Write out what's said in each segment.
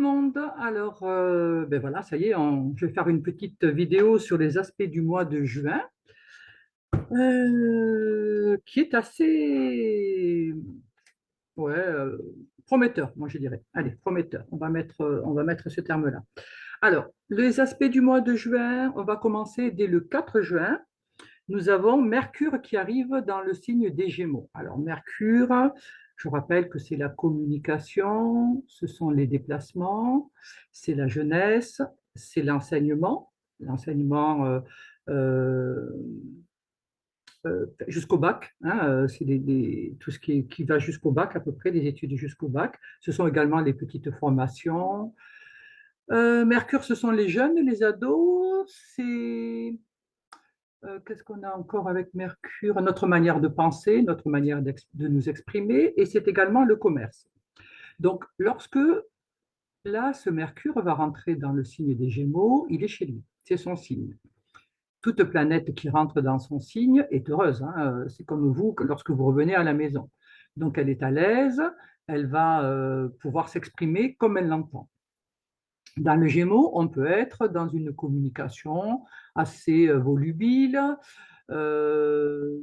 monde. Alors, ben voilà, ça y est, je vais faire une petite vidéo sur les aspects du mois de juin, qui est assez, ouais, prometteur, moi je dirais. Allez, prometteur. On va mettre ce terme-là. Alors, les aspects du mois de juin, on va commencer dès le 4 juin. Nous avons Mercure qui arrive dans le signe des Gémeaux. Alors, Mercure, je rappelle que c'est la communication, ce sont les déplacements, c'est la jeunesse, c'est l'enseignement euh, jusqu'au bac, hein, c'est tout ce qui va jusqu'au bac à peu près, des études jusqu'au bac. Ce sont également les petites formations. Mercure, ce sont les jeunes, les ados, c'est qu'est-ce qu'on a encore avec Mercure? Notre manière de penser, notre manière de nous exprimer, et c'est également le commerce. Donc, lorsque là, ce Mercure va rentrer dans le signe des Gémeaux, il est chez lui, c'est son signe. Toute planète qui rentre dans son signe est heureuse, hein. C'est comme vous lorsque vous revenez à la maison. Donc, elle est à l'aise, elle va pouvoir s'exprimer comme elle l'entend. Dans le Gémeaux, on peut être dans une communication assez volubile, euh,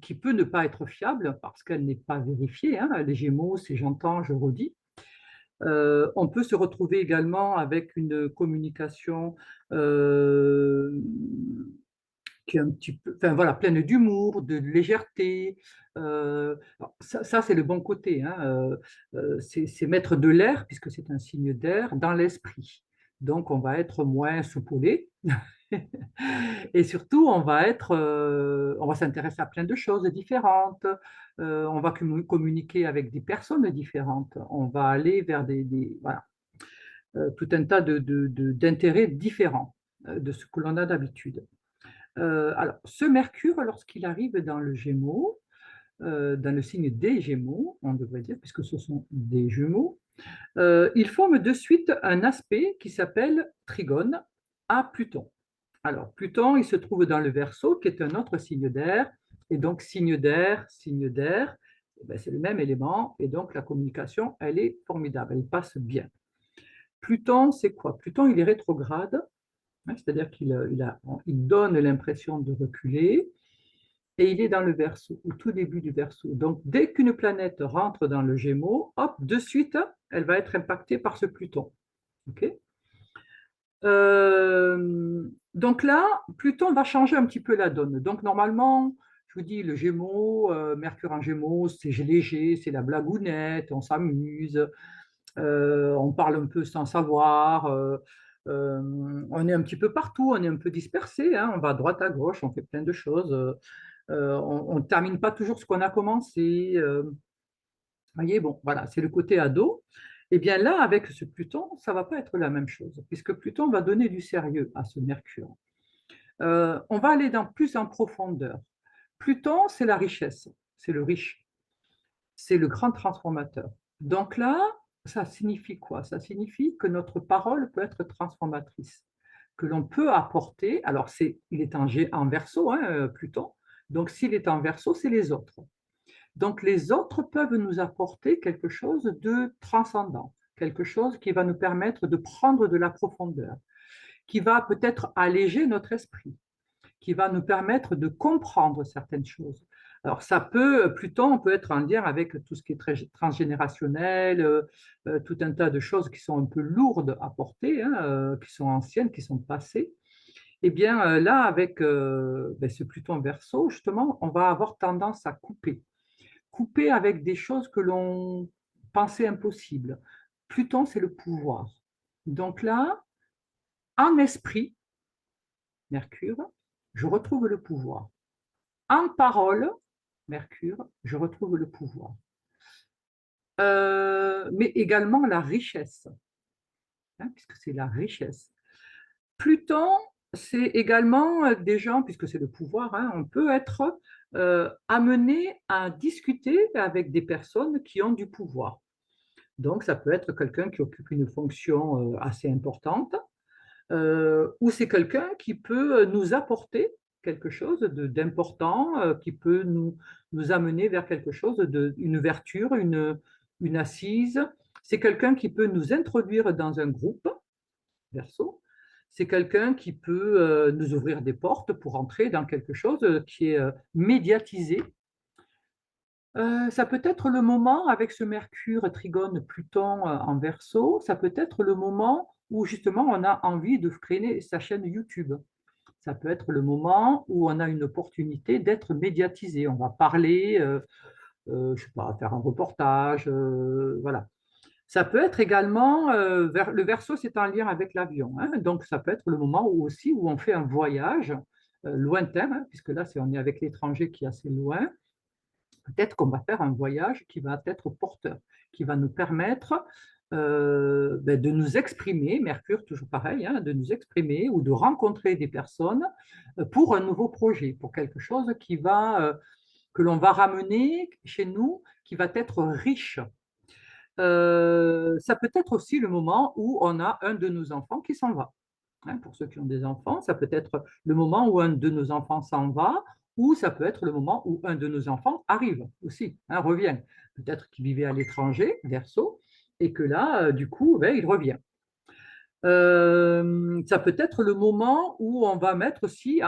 qui peut ne pas être fiable parce qu'elle n'est pas vérifiée, hein. Les Gémeaux, c'est j'entends, je redis. On peut se retrouver également avec une communication qui est un petit peu, enfin voilà, pleine d'humour, de légèreté. Ça, c'est le bon côté, hein. C'est mettre de l'air, puisque c'est un signe d'air, dans l'esprit. Donc, on va être moins soupolé. Et surtout, on va s'intéresser à plein de choses différentes. On va communiquer avec des personnes différentes. On va aller vers voilà, tout un tas d'intérêts différents de ce que l'on a d'habitude. Alors, ce Mercure, lorsqu'il arrive dans le Gémeaux, dans le signe des Gémeaux, on devrait dire, puisque ce sont des jumeaux, il forme de suite un aspect qui s'appelle trigone à Pluton. Alors, Pluton, il se trouve dans le Verseau, qui est un autre signe d'air, et donc signe d'air, eh ben, c'est le même élément, et donc la communication, elle est formidable, elle passe bien. Pluton, c'est quoi? Pluton, il est rétrograde, hein, c'est-à-dire il donne l'impression de reculer, et il est dans le Verseau, au tout début du Verseau. Donc, dès qu'une planète rentre dans le Gémeaux, hop, de suite, elle va être impactée par ce Pluton. Ok. Donc là, Pluton va changer un petit peu la donne. Donc normalement, je vous dis, le Gémeaux, Mercure en Gémeaux, c'est léger, c'est la blagounette, on s'amuse, on parle un peu sans savoir, on est un petit peu partout, on est un peu dispersé, hein, on va à droite à gauche, on fait plein de choses, on ne termine pas toujours ce qu'on a commencé. Vous voyez, bon, voilà, c'est le côté ado. Et bien là, avec ce Pluton, ça ne va pas être la même chose, puisque Pluton va donner du sérieux à ce Mercure. On va aller plus en profondeur. Pluton, c'est la richesse, c'est le riche, c'est le grand transformateur. Donc là, ça signifie quoi? Ça signifie que notre parole peut être transformatrice, que l'on peut apporter. Alors, il est en Verseau, hein, Pluton. Donc, s'il est en Verseau, c'est les autres. Donc, les autres peuvent nous apporter quelque chose de transcendant, quelque chose qui va nous permettre de prendre de la profondeur, qui va peut-être alléger notre esprit, qui va nous permettre de comprendre certaines choses. Alors, Pluton peut être en lien avec tout ce qui est transgénérationnel, tout un tas de choses qui sont un peu lourdes à porter, hein, qui sont anciennes, qui sont passées. Eh bien, là, avec ce Pluton Verseau, justement, on va avoir tendance à couper avec des choses que l'on pensait impossibles. Pluton, c'est le pouvoir. Donc là, en esprit, Mercure, je retrouve le pouvoir. En parole, Mercure, je retrouve le pouvoir. Mais également la richesse, hein, puisque c'est la richesse. Pluton, c'est également des gens, puisque c'est le pouvoir, hein, on peut être amené à discuter avec des personnes qui ont du pouvoir. Donc, ça peut être quelqu'un qui occupe une fonction assez importante, ou c'est quelqu'un qui peut nous apporter quelque chose d'important, qui peut nous amener vers quelque chose, une ouverture, une assise. c'est quelqu'un qui peut nous introduire dans un groupe, Verseau. C'est quelqu'un qui peut nous ouvrir des portes pour entrer dans quelque chose qui est médiatisé. Ça peut être le moment, avec ce Mercure trigone Pluton en Verseau, ça peut être le moment où justement on a envie de créer sa chaîne YouTube. Ça peut être le moment où on a une opportunité d'être médiatisé. On va parler, je sais pas, faire un reportage, voilà. Ça peut être également, le Verseau, c'est en lien avec l'avion, hein, donc ça peut être le moment où aussi où on fait un voyage lointain, hein, puisque là, on est avec l'étranger qui est assez loin. Peut-être qu'on va faire un voyage qui va être porteur, qui va nous permettre de nous exprimer, Mercure toujours pareil, hein, de nous exprimer ou de rencontrer des personnes pour un nouveau projet, pour quelque chose que l'on va ramener chez nous, qui va être riche. Ça peut être aussi le moment où on a un de nos enfants qui s'en va, hein. Pour ceux qui ont des enfants, ça peut être le moment où un de nos enfants s'en va, ou ça peut être le moment où un de nos enfants arrive aussi, hein, revient. Peut-être qu'il vivait à l'étranger, Verseau, et que là, du coup, ben, il revient. Ça peut être le moment où on va mettre aussi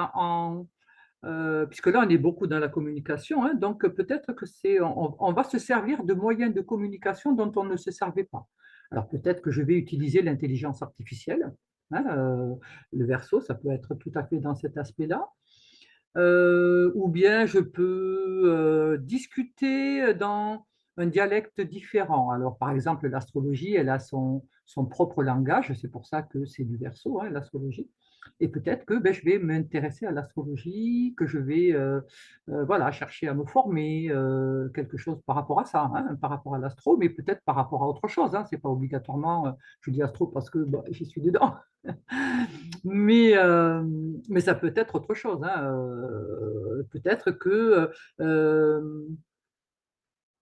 puisque là, on est beaucoup dans la communication, hein, donc peut-être que on va se servir de moyens de communication dont on ne se servait pas. Alors peut-être que je vais utiliser l'intelligence artificielle, hein, le Verseau, ça peut être tout à fait dans cet aspect-là. Ou bien je peux discuter dans un dialecte différent. Alors, par exemple, l'astrologie, elle a son propre langage, c'est pour ça que c'est du Verseau, hein, l'astrologie. Et peut-être que ben, je vais m'intéresser à l'astrologie, que je vais voilà, chercher à me former, quelque chose par rapport à ça, hein, par rapport à l'astro, mais peut-être par rapport à autre chose. Hein. C'est pas obligatoirement, je dis astro parce que bah, j'y suis dedans. Mais, euh, mais ça peut être autre chose, hein. Peut-être que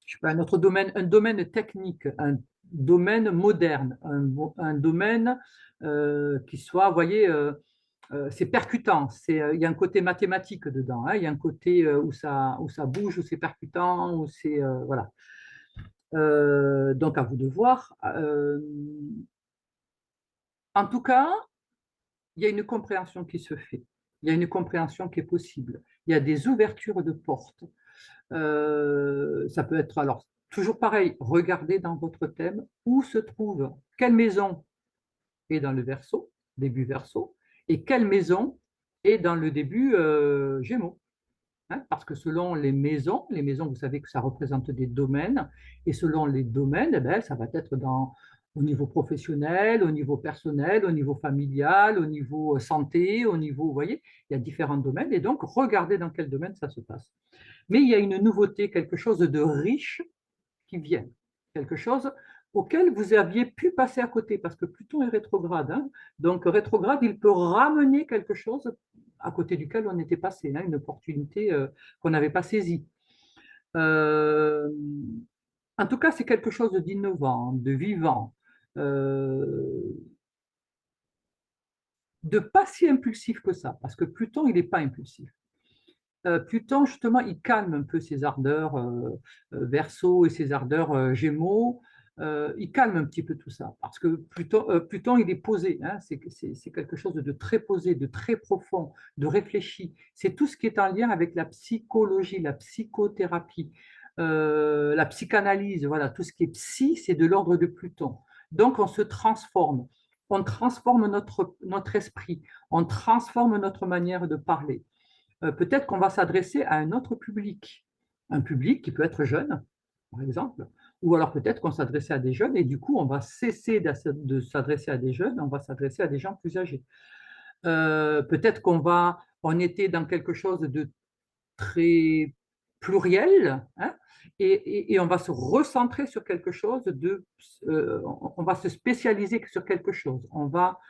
je sais pas, un domaine technique, un domaine moderne, un domaine qui soit, vous voyez, c'est percutant, il y a un côté mathématique dedans, hein. Il y a un côté où ça bouge, où c'est percutant, où c'est voilà. Donc à vous de voir. En tout cas, il y a une compréhension qui se fait. Il y a une compréhension qui est possible. Il y a des ouvertures de portes. Ça peut être, alors, toujours pareil, regardez dans votre thème où se trouve, quelle maison est dans le Verseau, début Verseau, et quelle maison est dans le début Gémeaux. Hein, parce que selon les maisons, vous savez que ça représente des domaines, et selon les domaines, eh ben, ça va être au niveau professionnel, au niveau personnel, au niveau familial, au niveau santé, au niveau, vous voyez, il y a différents domaines, et donc regardez dans quel domaine ça se passe. Mais il y a une nouveauté, quelque chose de riche qui vient, quelque chose auquel vous aviez pu passer à côté, parce que Pluton est rétrograde, hein. Donc rétrograde, il peut ramener quelque chose à côté duquel on était passé, hein, une opportunité qu'on n'avait pas saisie. Euh, en tout cas, c'est quelque chose d'innovant, de vivant, de pas si impulsif que ça, parce que Pluton, il n'est pas impulsif. Pluton, justement, il calme un peu ses ardeurs Verseau et ses ardeurs Gémeaux. Il calme un petit peu tout ça, parce que Pluton il est posé, hein, c'est quelque chose de très posé, de très profond, de réfléchi. C'est tout ce qui est en lien avec la psychologie, la psychothérapie, la psychanalyse, voilà, tout ce qui est psy, c'est de l'ordre de Pluton. Donc, on transforme notre esprit, on transforme notre manière de parler. Peut-être qu'on va s'adresser à un autre public, un public qui peut être jeune, par exemple, ou alors peut-être qu'on s'adressait à des jeunes et du coup, on va cesser de s'adresser à des jeunes, on va s'adresser à des gens plus âgés. Peut-être on était dans quelque chose de très pluriel, hein, et on va se recentrer sur quelque chose on va se spécialiser sur quelque chose, on va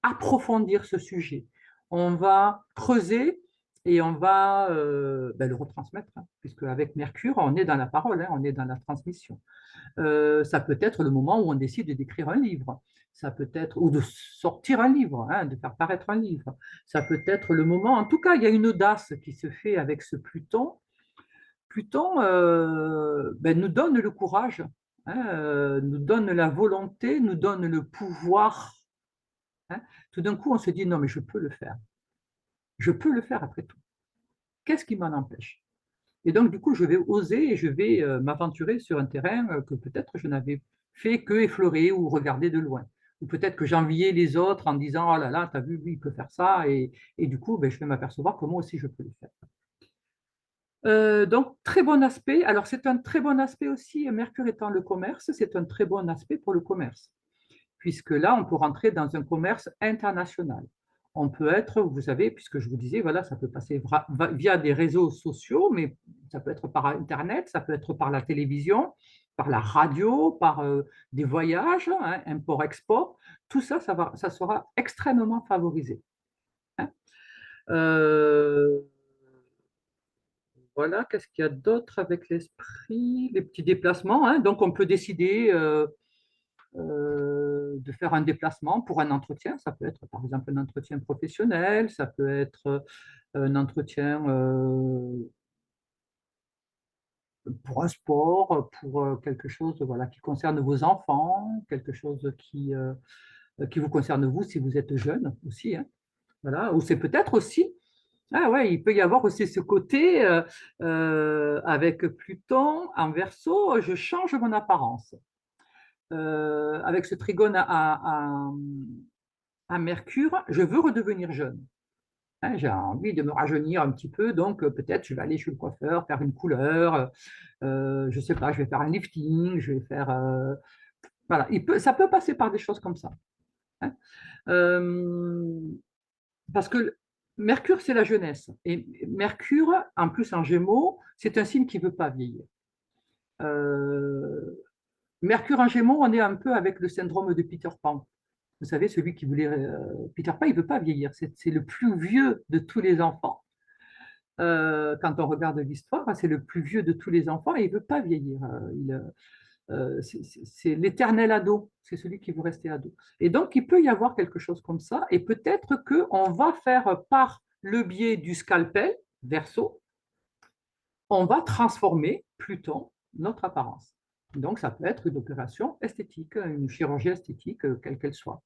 approfondir ce sujet, on va creuser et on va le retransmettre, hein, puisque avec Mercure, on est dans la parole, hein, on est dans la transmission. Ça peut être le moment où on décide d'écrire un livre, ça peut être, ou de sortir un livre, hein, de faire paraître un livre. Ça peut être le moment, en tout cas, il y a une audace qui se fait avec ce Pluton. Pluton nous donne le courage hein, nous donne la volonté, nous donne le pouvoir. Hein. Tout d'un coup, on se dit, non, mais je peux le faire. Je peux le faire après tout. Qu'est-ce qui m'en empêche? Et donc, du coup, je vais oser et je vais m'aventurer sur un terrain que peut-être je n'avais fait que effleurer ou regarder de loin. Ou peut-être que j'enviais les autres en disant, oh là là, tu as vu, lui, il peut faire ça. Et du coup, ben, je vais m'apercevoir que moi aussi, je peux le faire. Donc, très bon aspect. Alors, c'est un très bon aspect aussi, Mercure étant le commerce, c'est un très bon aspect pour le commerce, puisque là, on peut rentrer dans un commerce international. On peut être, vous savez, puisque je vous disais, voilà, ça peut passer via des réseaux sociaux, mais ça peut être par Internet, ça peut être par la télévision, par la radio, par des voyages, hein, import-export. Tout ça, ça sera extrêmement favorisé. Hein. Euh, voilà, qu'est-ce qu'il y a d'autre avec l'esprit? Les petits déplacements, hein. Donc, on peut décider de faire un déplacement pour un entretien. Ça peut être, par exemple, un entretien professionnel, ça peut être un entretien pour un sport, pour quelque chose voilà, qui concerne vos enfants, quelque chose qui vous concerne vous si vous êtes jeune aussi. Hein. Voilà. Ou c'est peut-être aussi ah ouais, il peut y avoir aussi ce côté avec Pluton en Verseau, je change mon apparence. Avec ce trigone à Mercure, je veux redevenir jeune. Hein, j'ai envie de me rajeunir un petit peu, donc peut-être je vais aller chez le coiffeur, faire une couleur, je ne sais pas, je vais faire un lifting, je vais faire... voilà, ça peut passer par des choses comme ça. Hein. Euh, Parce que Mercure, c'est la jeunesse. Et Mercure, en plus en Gémeaux, c'est un signe qui ne veut pas vieillir. Euh, Mercure en Gémeaux, on est un peu avec le syndrome de Peter Pan. Vous savez, celui qui voulait... Peter Pan, il ne veut pas vieillir. C'est le plus vieux de tous les enfants. Quand on regarde l'histoire, c'est le plus vieux de tous les enfants et il ne veut pas vieillir. C'est l'éternel ado, c'est celui qui veut rester ado. Et donc, il peut y avoir quelque chose comme ça, et peut-être qu'on va faire par le biais du scalpel, verso, on va transformer Pluton, notre apparence. Donc, ça peut être une opération esthétique, une chirurgie esthétique, quelle qu'elle soit,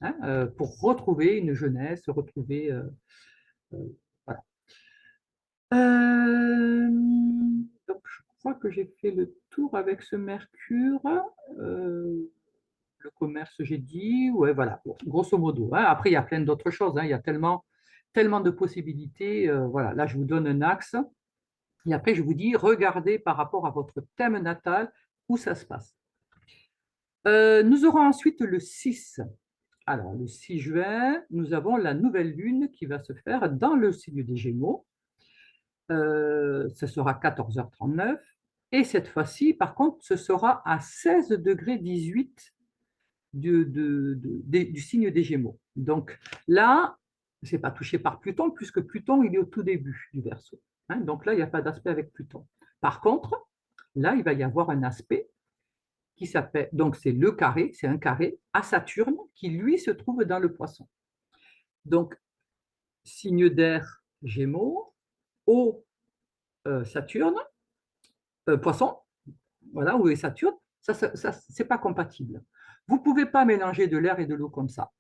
hein, pour retrouver une jeunesse, retrouver... euh, voilà. Donc, je crois que j'ai fait le tour avec ce Mercure. Euh, le commerce, j'ai dit, ouais, voilà, bon, grosso modo. Hein. Après, il y a plein d'autres choses. Hein. Il y a tellement de possibilités. Voilà, là, je vous donne un axe. Et après, je vous dis, regardez par rapport à votre thème natal où ça se passe. Nous aurons ensuite le 6. Alors, le 6 juin, nous avons la nouvelle lune qui va se faire dans le signe des Gémeaux. Ce sera 14h39. Et cette fois-ci, par contre, ce sera à 16 degrés 18 du signe des Gémeaux. Donc là, ce n'est pas touché par Pluton, puisque Pluton, il est au tout début du Verseau. Hein, donc là, il n'y a pas d'aspect avec Pluton. Par contre, là, il va y avoir un aspect qui s'appelle, donc c'est le carré, c'est un carré à Saturne qui, lui, se trouve dans le Poisson. Donc, signe d'air Gémeaux, au Saturne, Poisson, voilà, où est Saturne, ça c'est pas compatible. Vous ne pouvez pas mélanger de l'air et de l'eau comme ça.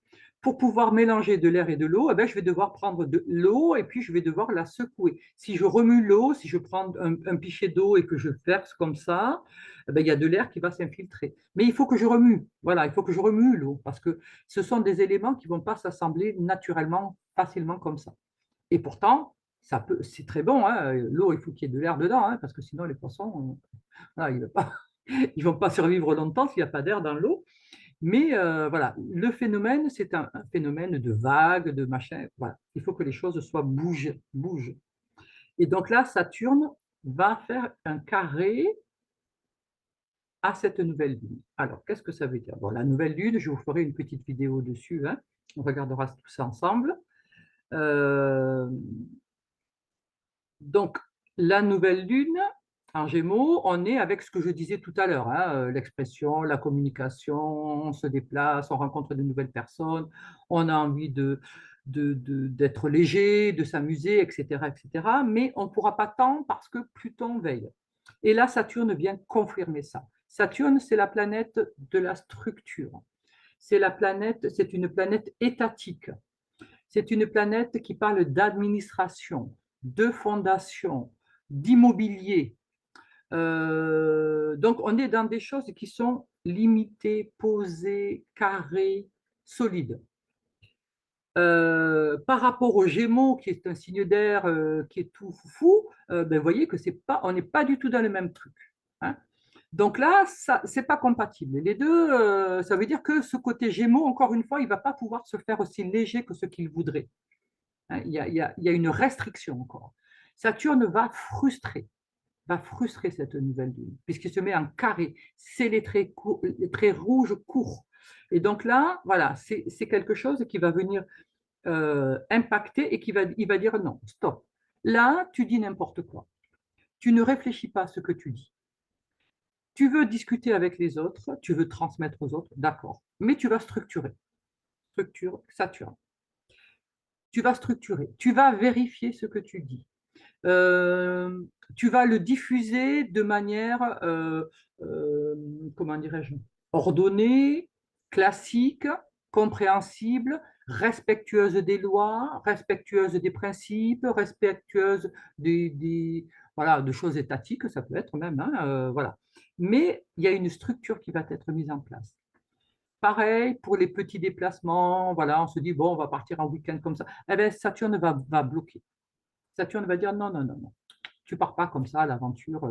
Pour pouvoir mélanger de l'air et de l'eau, eh ben, je vais devoir prendre de l'eau et puis je vais devoir la secouer. Si je remue l'eau, si je prends un pichet d'eau et que je verse comme ça, eh ben, il y a de l'air qui va s'infiltrer. Mais il faut que je remue. Voilà, il faut que je remue l'eau parce que ce sont des éléments qui ne vont pas s'assembler naturellement, facilement comme ça. Et pourtant, c'est très bon. Hein. L'eau, il faut qu'il y ait de l'air dedans hein, parce que sinon les poissons, voilà, ils ne vont pas survivre longtemps s'il n'y a pas d'air dans l'eau. Mais voilà, le phénomène, c'est un phénomène de vagues, de machin. Voilà, il faut que les choses bougent. Et donc là, Saturne va faire un carré à cette nouvelle lune. Alors, qu'est-ce que ça veut dire? Bon, la nouvelle lune, je vous ferai une petite vidéo dessus. Hein. On regardera tout ça ensemble. Euh, donc, la nouvelle lune, en Gémeaux, on est avec ce que je disais tout à l'heure, hein, l'expression, la communication, on se déplace, on rencontre de nouvelles personnes, on a envie d'être léger, de s'amuser, etc., etc. Mais on ne pourra pas tant parce que Pluton veille. Et là, Saturne vient confirmer ça. Saturne, c'est la planète de la structure. C'est une planète étatique. C'est une planète qui parle d'administration, de fondation, d'immobilier. Donc, on est dans des choses qui sont limitées, posées, carrées, solides. Par rapport au Gémeaux, qui est un signe d'air qui est tout fou, ben, vous voyez que on n'est pas du tout dans le même truc. Hein. Donc là, ça, c'est pas compatible. Les deux, ça veut dire que ce côté Gémeaux, encore une fois, il va pas pouvoir se faire aussi léger que ce qu'il voudrait. Hein, il y a une restriction encore. Saturne va frustrer cette nouvelle lune, puisqu'il se met en carré. C'est les traits rouges courts. Et donc là, voilà, c'est quelque chose qui va venir impacter et il va dire non, stop. Là, tu dis n'importe quoi. Tu ne réfléchis pas à ce que tu dis. Tu veux discuter avec les autres, tu veux transmettre aux autres, d'accord. Mais tu vas structurer. Structure Saturne. Tu vas structurer. Tu vas vérifier ce que tu dis. Euh, Tu vas le diffuser de manière, comment dirais-je, ordonnée, classique, compréhensible, respectueuse des lois, respectueuse des principes, respectueuse voilà, de choses étatiques, ça peut être même, hein, voilà. Mais il y a une structure qui va être mise en place. Pareil pour les petits déplacements, voilà, on se dit, bon, on va partir en week-end comme ça. Eh bien, Saturne va bloquer. Saturne va dire non, non, non, non. Tu pars pas comme ça à l'aventure.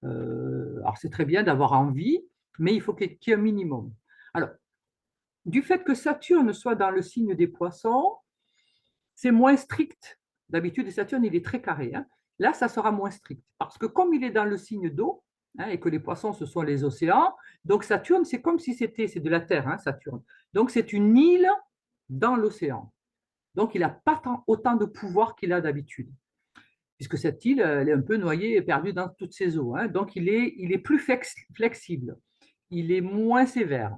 Alors, c'est très bien d'avoir envie, mais il faut qu'il y ait un minimum. Alors, du fait que Saturne soit dans le signe des poissons, c'est moins strict. D'habitude, Saturne, il est très carré. Hein. Là, ça sera moins strict. Parce que comme il est dans le signe d'eau, hein, et que les poissons, ce sont les océans, donc Saturne, c'est comme si c'est de la Terre, hein, Saturne. Donc, c'est une île dans l'océan. Donc, il n'a pas autant de pouvoir qu'il a d'habitude, puisque cette île, elle est un peu noyée et perdue dans toutes ses eaux. Hein. Donc, il est plus flexible, il est moins sévère.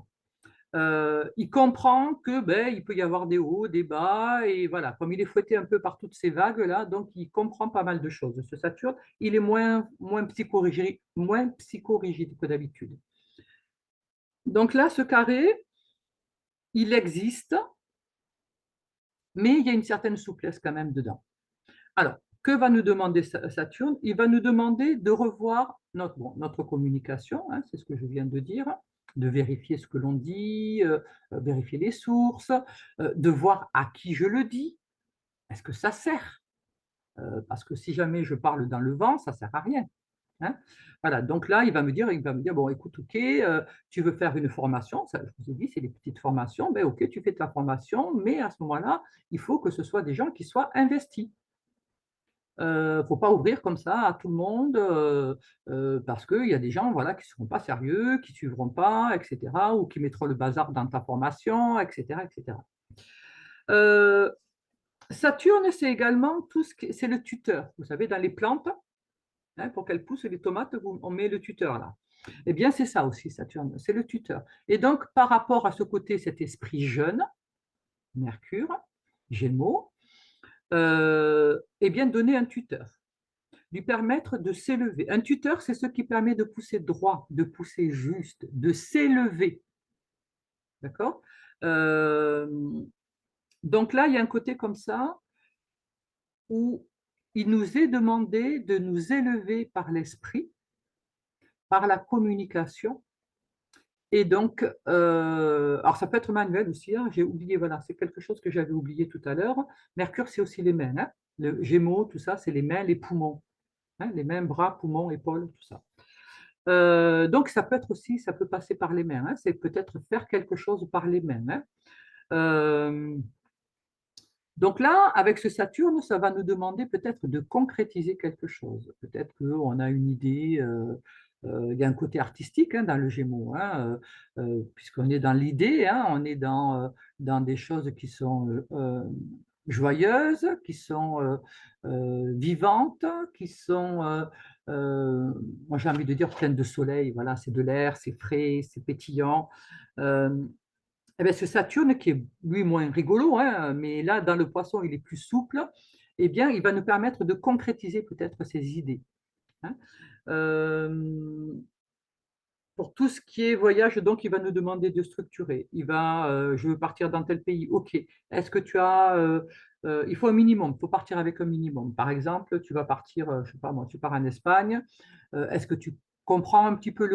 Il comprend que ben, il peut y avoir des hauts, des bas, et voilà, comme il est fouetté un peu par toutes ces vagues-là, donc il comprend pas mal de choses. Ce Saturne, il est moins psychorigide que d'habitude. Donc là, ce carré, il existe, mais il y a une certaine souplesse quand même dedans. Alors, que va nous demander Saturne? Il va nous demander de revoir notre communication, hein, c'est ce que je viens de dire, de vérifier ce que l'on dit, vérifier les sources, de voir à qui je le dis. Est-ce que ça sert? Parce que si jamais je parle dans le vent, ça ne sert à rien. Hein. Voilà, donc là, il va me dire, bon, écoute, ok, tu veux faire une formation, ça, je vous ai dit, c'est des petites formations, ben ok, tu fais ta formation, mais à ce moment-là, il faut que ce soit des gens qui soient investis. Il ne faut pas ouvrir comme ça à tout le monde parce qu'il y a des gens voilà, qui ne seront pas sérieux, qui ne suivront pas, etc., ou qui mettront le bazar dans ta formation, etc. etc. Euh, Saturne, c'est également c'est le tuteur. Vous savez, dans les plantes, hein, pour qu'elles poussent les tomates, on met le tuteur là. Eh bien, c'est ça aussi, Saturne, c'est le tuteur. Et donc, par rapport à ce côté, cet esprit jeune, Mercure, Gémeaux, eh bien, donner un tuteur. Lui permettre de s'élever. Un tuteur, c'est ce qui permet de pousser droit, de pousser juste, de s'élever. D'accord. euh, Donc là, il y a un côté comme ça où il nous est demandé de nous élever par l'esprit, par la communication. Et donc, alors ça peut être manuel aussi, hein, j'ai oublié, voilà, c'est quelque chose que j'avais oublié tout à l'heure. Mercure, c'est aussi les mains. Hein. Le Gémeaux, tout ça, c'est les mains, les poumons. Hein, les mains, bras, poumons, épaules, tout ça. Donc, ça peut être aussi, ça peut passer par les mains. Hein, c'est peut-être faire quelque chose par les mains. Hein. Euh, donc là, avec ce Saturne, ça va nous demander peut-être de concrétiser quelque chose. Peut-être qu'on a une idée, il y a un côté artistique hein, dans le Gémeaux, hein, puisqu'on est dans l'idée, hein, on est dans des choses qui sont joyeuses, qui sont vivantes, qui sont, moi j'ai envie de dire, pleines de soleil. Voilà, c'est de l'air, c'est frais, c'est pétillant. Euh, eh bien, ce Saturne, qui est lui moins rigolo, hein, mais là, dans le poisson, il est plus souple, eh bien, il va nous permettre de concrétiser peut-être ces idées. Hein. Euh, Pour tout ce qui est voyage, donc, il va nous demander de structurer. Je veux partir dans tel pays. OK. Est-ce que tu as, il faut un minimum. Il faut partir avec un minimum. Par exemple, tu vas partir, je sais pas moi, tu pars en Espagne. Est-ce que tu comprends un petit peu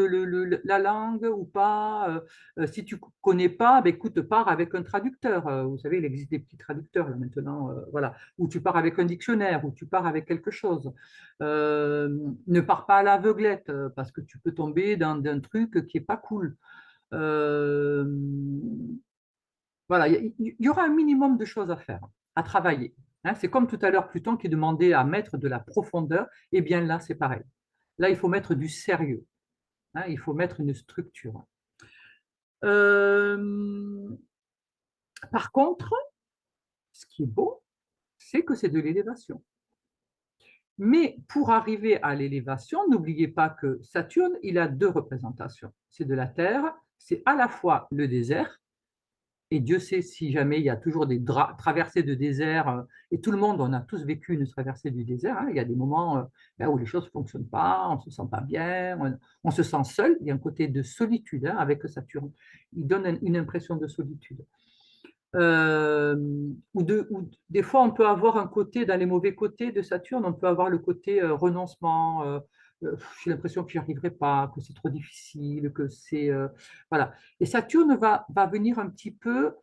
la langue ou pas? Si tu connais pas, ben, écoute, pars avec un traducteur. Vous savez, il existe des petits traducteurs là maintenant. Voilà. Ou tu pars avec un dictionnaire, ou tu pars avec quelque chose. Euh, Ne pars pas à l'aveuglette parce que tu peux tomber dans un truc qui est pas cool. Euh, voilà, il y aura un minimum de choses à faire, à travailler. Hein. C'est comme tout à l'heure Pluton qui demandait à mettre de la profondeur. Eh bien là, c'est pareil. Là, il faut mettre du sérieux. Hein, il faut mettre une structure. Euh, Par contre, ce qui est beau, c'est que c'est de l'élévation. Mais pour arriver à l'élévation, n'oubliez pas que Saturne, il a deux représentations. C'est de la Terre, c'est à la fois le désert, et Dieu sait si jamais il y a toujours des traversées de désert, et tout le monde, on a tous vécu une traversée du désert, hein. Il y a des moments où les choses ne fonctionnent pas, on ne se sent pas bien, on se sent seul, il y a un côté de solitude hein, avec Saturne. Il donne une impression de solitude. Euh, des fois, on peut avoir un côté, dans les mauvais côtés de Saturne, on peut avoir le côté renoncement. J'ai l'impression que j'y arriverai pas, que c'est trop difficile, que c'est voilà. Et Saturne va venir un petit peu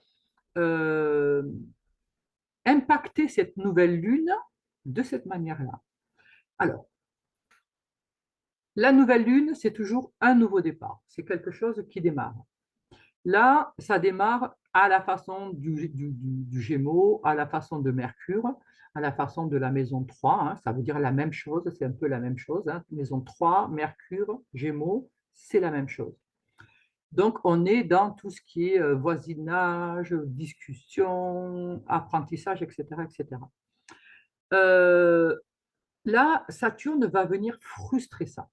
euh, impacter cette nouvelle lune de cette manière-là. Alors, la nouvelle lune, c'est toujours un nouveau départ. C'est quelque chose qui démarre. Là, ça démarre à la façon du Gémeaux, à la façon de Mercure, à la façon de la maison 3. Hein. Ça veut dire la même chose, c'est un peu la même chose. Hein. Maison 3, Mercure, Gémeaux, c'est la même chose. Donc, on est dans tout ce qui est voisinage, discussion, apprentissage, etc. etc. Euh, Là, Saturne va venir frustrer ça.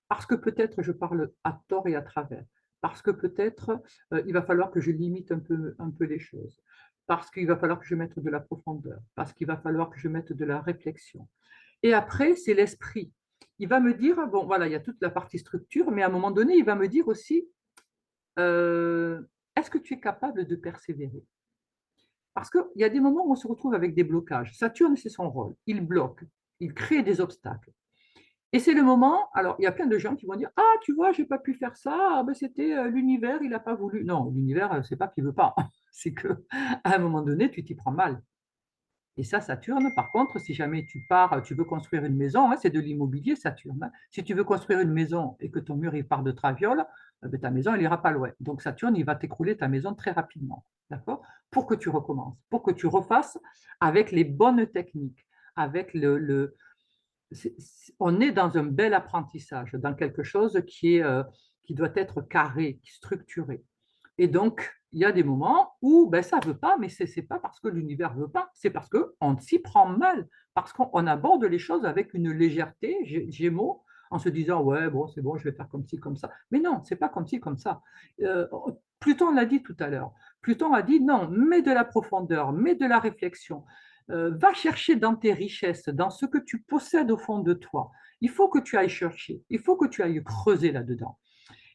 Parce que peut-être je parle à tort et à travers, parce que peut-être il va falloir que je limite un peu les choses, parce qu'il va falloir que je mette de la profondeur, parce qu'il va falloir que je mette de la réflexion. Et après, c'est l'esprit. Il va me dire, bon, voilà, il y a toute la partie structure, mais à un moment donné, il va me dire aussi, euh, est-ce que tu es capable de persévérer? Parce qu'il y a des moments où on se retrouve avec des blocages. Saturne, c'est son rôle. Il bloque, il crée des obstacles. Et c'est le moment, alors il y a plein de gens qui vont dire, ah, tu vois, j'ai pas pu faire ça, ah, ben, c'était l'univers, il n'a pas voulu. Non, l'univers, c'est pas qu'il veut pas, c'est que à un moment donné, tu t'y prends mal. Et ça, Saturne, par contre, si jamais tu pars, tu veux construire une maison, hein, c'est de l'immobilier, Saturne. Hein. Si tu veux construire une maison et que ton mur il part de traviole, ben, ta maison, elle ira pas loin. Donc Saturne, il va t'écrouler ta maison très rapidement, d'accord? Pour que tu recommences, pour que tu refasses avec les bonnes techniques, avec on est dans un bel apprentissage, dans quelque chose qui doit être carré, structuré. Et donc, il y a des moments où ben, ça ne veut pas, mais ce n'est pas parce que l'univers ne veut pas, c'est parce qu'on s'y prend mal, parce qu'on aborde les choses avec une légèreté, Gémeaux, en se disant, ouais, bon, c'est bon, je vais faire comme ci, comme ça. Mais non, c'est pas comme ci, comme ça. Pluton l'a dit tout à l'heure. Pluton a dit, non, mets de la profondeur, mets de la réflexion, va chercher dans tes richesses, dans ce que tu possèdes au fond de toi. Il faut que tu ailles chercher, il faut que tu ailles creuser là-dedans.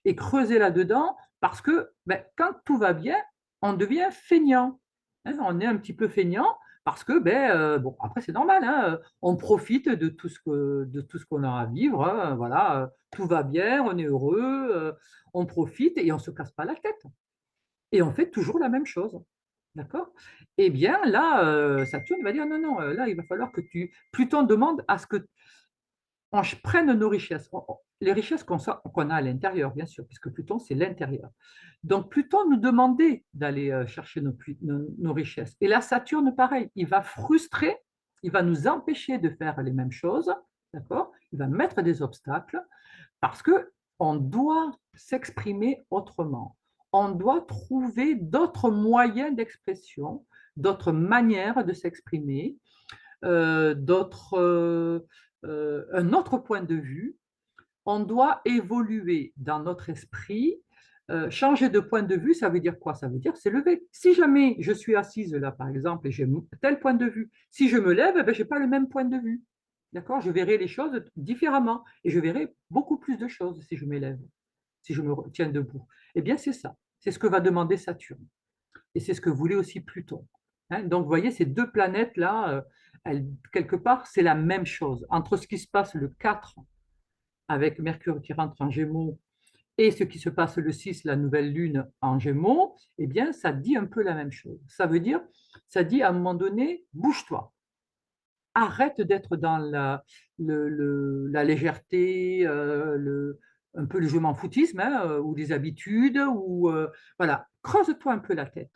Et creuser là-dedans parce que ben, quand tout va bien, on devient feignant. Hein, on est un petit peu feignant parce que, ben, bon, après c'est normal, hein, on profite de tout ce qu'on a à vivre. Hein, voilà, tout va bien, on est heureux, on profite et on ne se casse pas la tête. Et on fait toujours la même chose. D'accord. Eh bien, là, Saturne va dire non, non, là, il va falloir que tu. Pluton demande à ce que on prenne nos richesses, les richesses qu'on a à l'intérieur, bien sûr, puisque Pluton, c'est l'intérieur. Donc, Pluton nous demandait d'aller chercher nos richesses. Et là, Saturne, pareil, il va frustrer, il va nous empêcher de faire les mêmes choses, d'accord? Il va mettre des obstacles parce que on doit s'exprimer autrement. On doit trouver d'autres moyens d'expression, d'autres manières de s'exprimer, un autre point de vue. On doit évoluer dans notre esprit. Changer de point de vue, ça veut dire quoi? Ça veut dire s'élever. Si jamais je suis assise là, par exemple, et j'ai tel point de vue, si je me lève, eh ben, je n'ai pas le même point de vue. D'accord? Je verrai les choses différemment et je verrai beaucoup plus de choses si je m'élève. si je me tiens debout. Eh bien, c'est ça. C'est ce que va demander Saturne. Et c'est ce que voulait aussi Pluton. Hein, donc, vous voyez, ces deux planètes-là, quelque part, c'est la même chose. Entre ce qui se passe le 4 avec Mercure qui rentre en Gémeaux et ce qui se passe le 6, la nouvelle lune en Gémeaux, eh bien, ça dit un peu la même chose. Ça veut dire, ça dit à un moment donné, bouge-toi. Arrête d'être dans la légèreté, un peu le je m'en foutisme, hein, ou les habitudes, ou voilà, creuse-toi un peu la tête.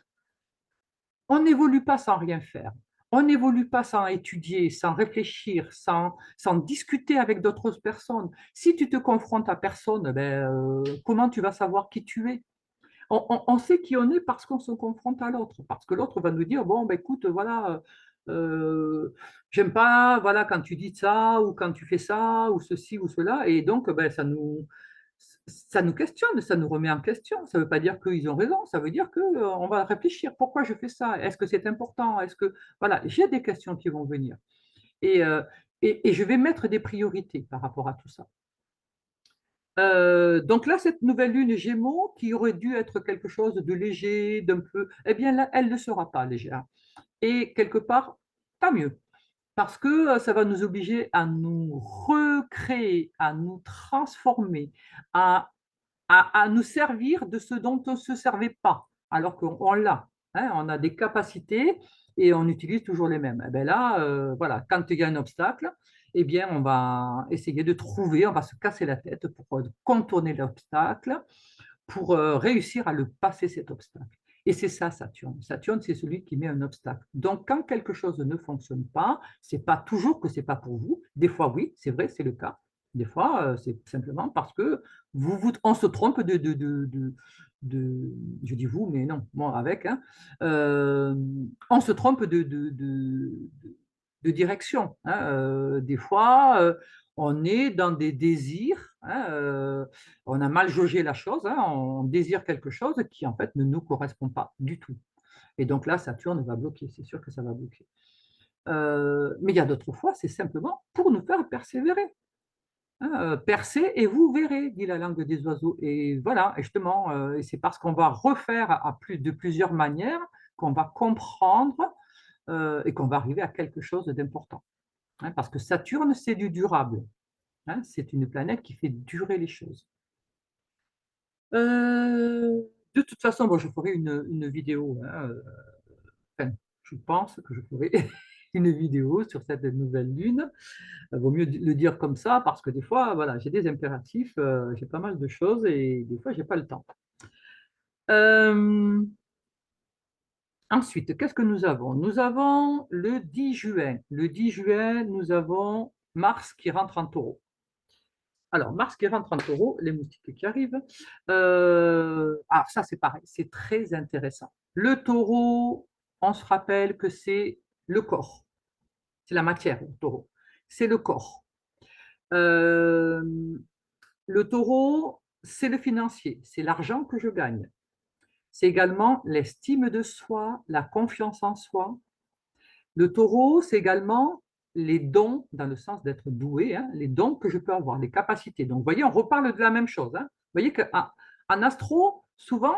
On n'évolue pas sans rien faire. On n'évolue pas sans étudier, sans réfléchir, sans discuter avec d'autres personnes. Si tu te confrontes à personne, ben, comment tu vas savoir qui tu es? On sait qui on est parce qu'on se confronte à l'autre, parce que l'autre va nous dire, bon, ben, écoute, voilà, euh, j'aime pas, voilà, quand tu dis ça, ou quand tu fais ça, ou ceci, ou cela, et donc, ben, ça nous questionne, ça nous remet en question. Ça ne veut pas dire qu'ils ont raison, ça veut dire qu'on va réfléchir. Pourquoi je fais ça? Est-ce que c'est important? Est-ce que voilà, j'ai des questions qui vont venir et, euh, et je vais mettre des priorités par rapport à tout ça. Donc là, cette nouvelle lune Gémeaux, qui aurait dû être quelque chose de léger, d'un peu, eh bien là, elle ne sera pas légère. Et quelque part, pas mieux, parce que ça va nous obliger à nous recréer, à nous transformer, à à nous servir de ce dont on ne se servait pas, alors qu'on l'a. Hein, on a des capacités et on utilise toujours les mêmes. Et bien là, voilà, quand il y a un obstacle, eh bien, on va essayer de trouver, on va se casser la tête pour contourner l'obstacle, pour réussir à le passer cet obstacle. Et c'est ça Saturne. Saturne, c'est celui qui met un obstacle. Donc, quand quelque chose ne fonctionne pas, c'est pas toujours que c'est pas pour vous. Des fois, oui, c'est vrai, c'est le cas. Des fois, c'est simplement parce que on se trompe je dis vous, mais non, moi avec, hein, on se trompe de direction. Hein. Des fois, on est dans des désirs, hein, on a mal jaugé la chose, hein, on désire quelque chose qui en fait ne nous correspond pas du tout. Et donc là, Saturne va bloquer, c'est sûr que ça va bloquer. Mais il y a d'autres fois, c'est simplement pour nous faire persévérer. Hein, percez et vous verrez, dit la langue des oiseaux. Et voilà, et justement, et c'est parce qu'on va refaire de plusieurs manières qu'on va comprendre et qu'on va arriver à quelque chose d'important. Hein, parce que Saturne, c'est du durable. Hein, c'est une planète qui fait durer les choses. De toute façon, bon, je ferai une vidéo. Hein, enfin, je pense que je ferai une vidéo sur cette nouvelle lune. Il vaut mieux le dire comme ça parce que des fois, voilà, j'ai des impératifs, j'ai pas mal de choses et des fois, j'ai pas le temps. Euh, Ensuite, qu'est-ce que nous avons? Nous avons le 10 juin. Le 10 juin, nous avons Mars qui rentre en taureau. Alors, Mars qui rentre en taureau, les moustiques qui arrivent. Alors, ça, c'est pareil, c'est très intéressant. Le taureau, on se rappelle que c'est le corps, c'est la matière, le taureau. C'est le corps. Euh, le taureau, c'est le financier, c'est l'argent que je gagne. C'est également l'estime de soi, la confiance en soi. Le taureau, c'est également les dons, dans le sens d'être doué, hein, les dons que je peux avoir, les capacités. Donc, vous voyez, on reparle de la même chose. Hein. Vous voyez qu'en astro, souvent,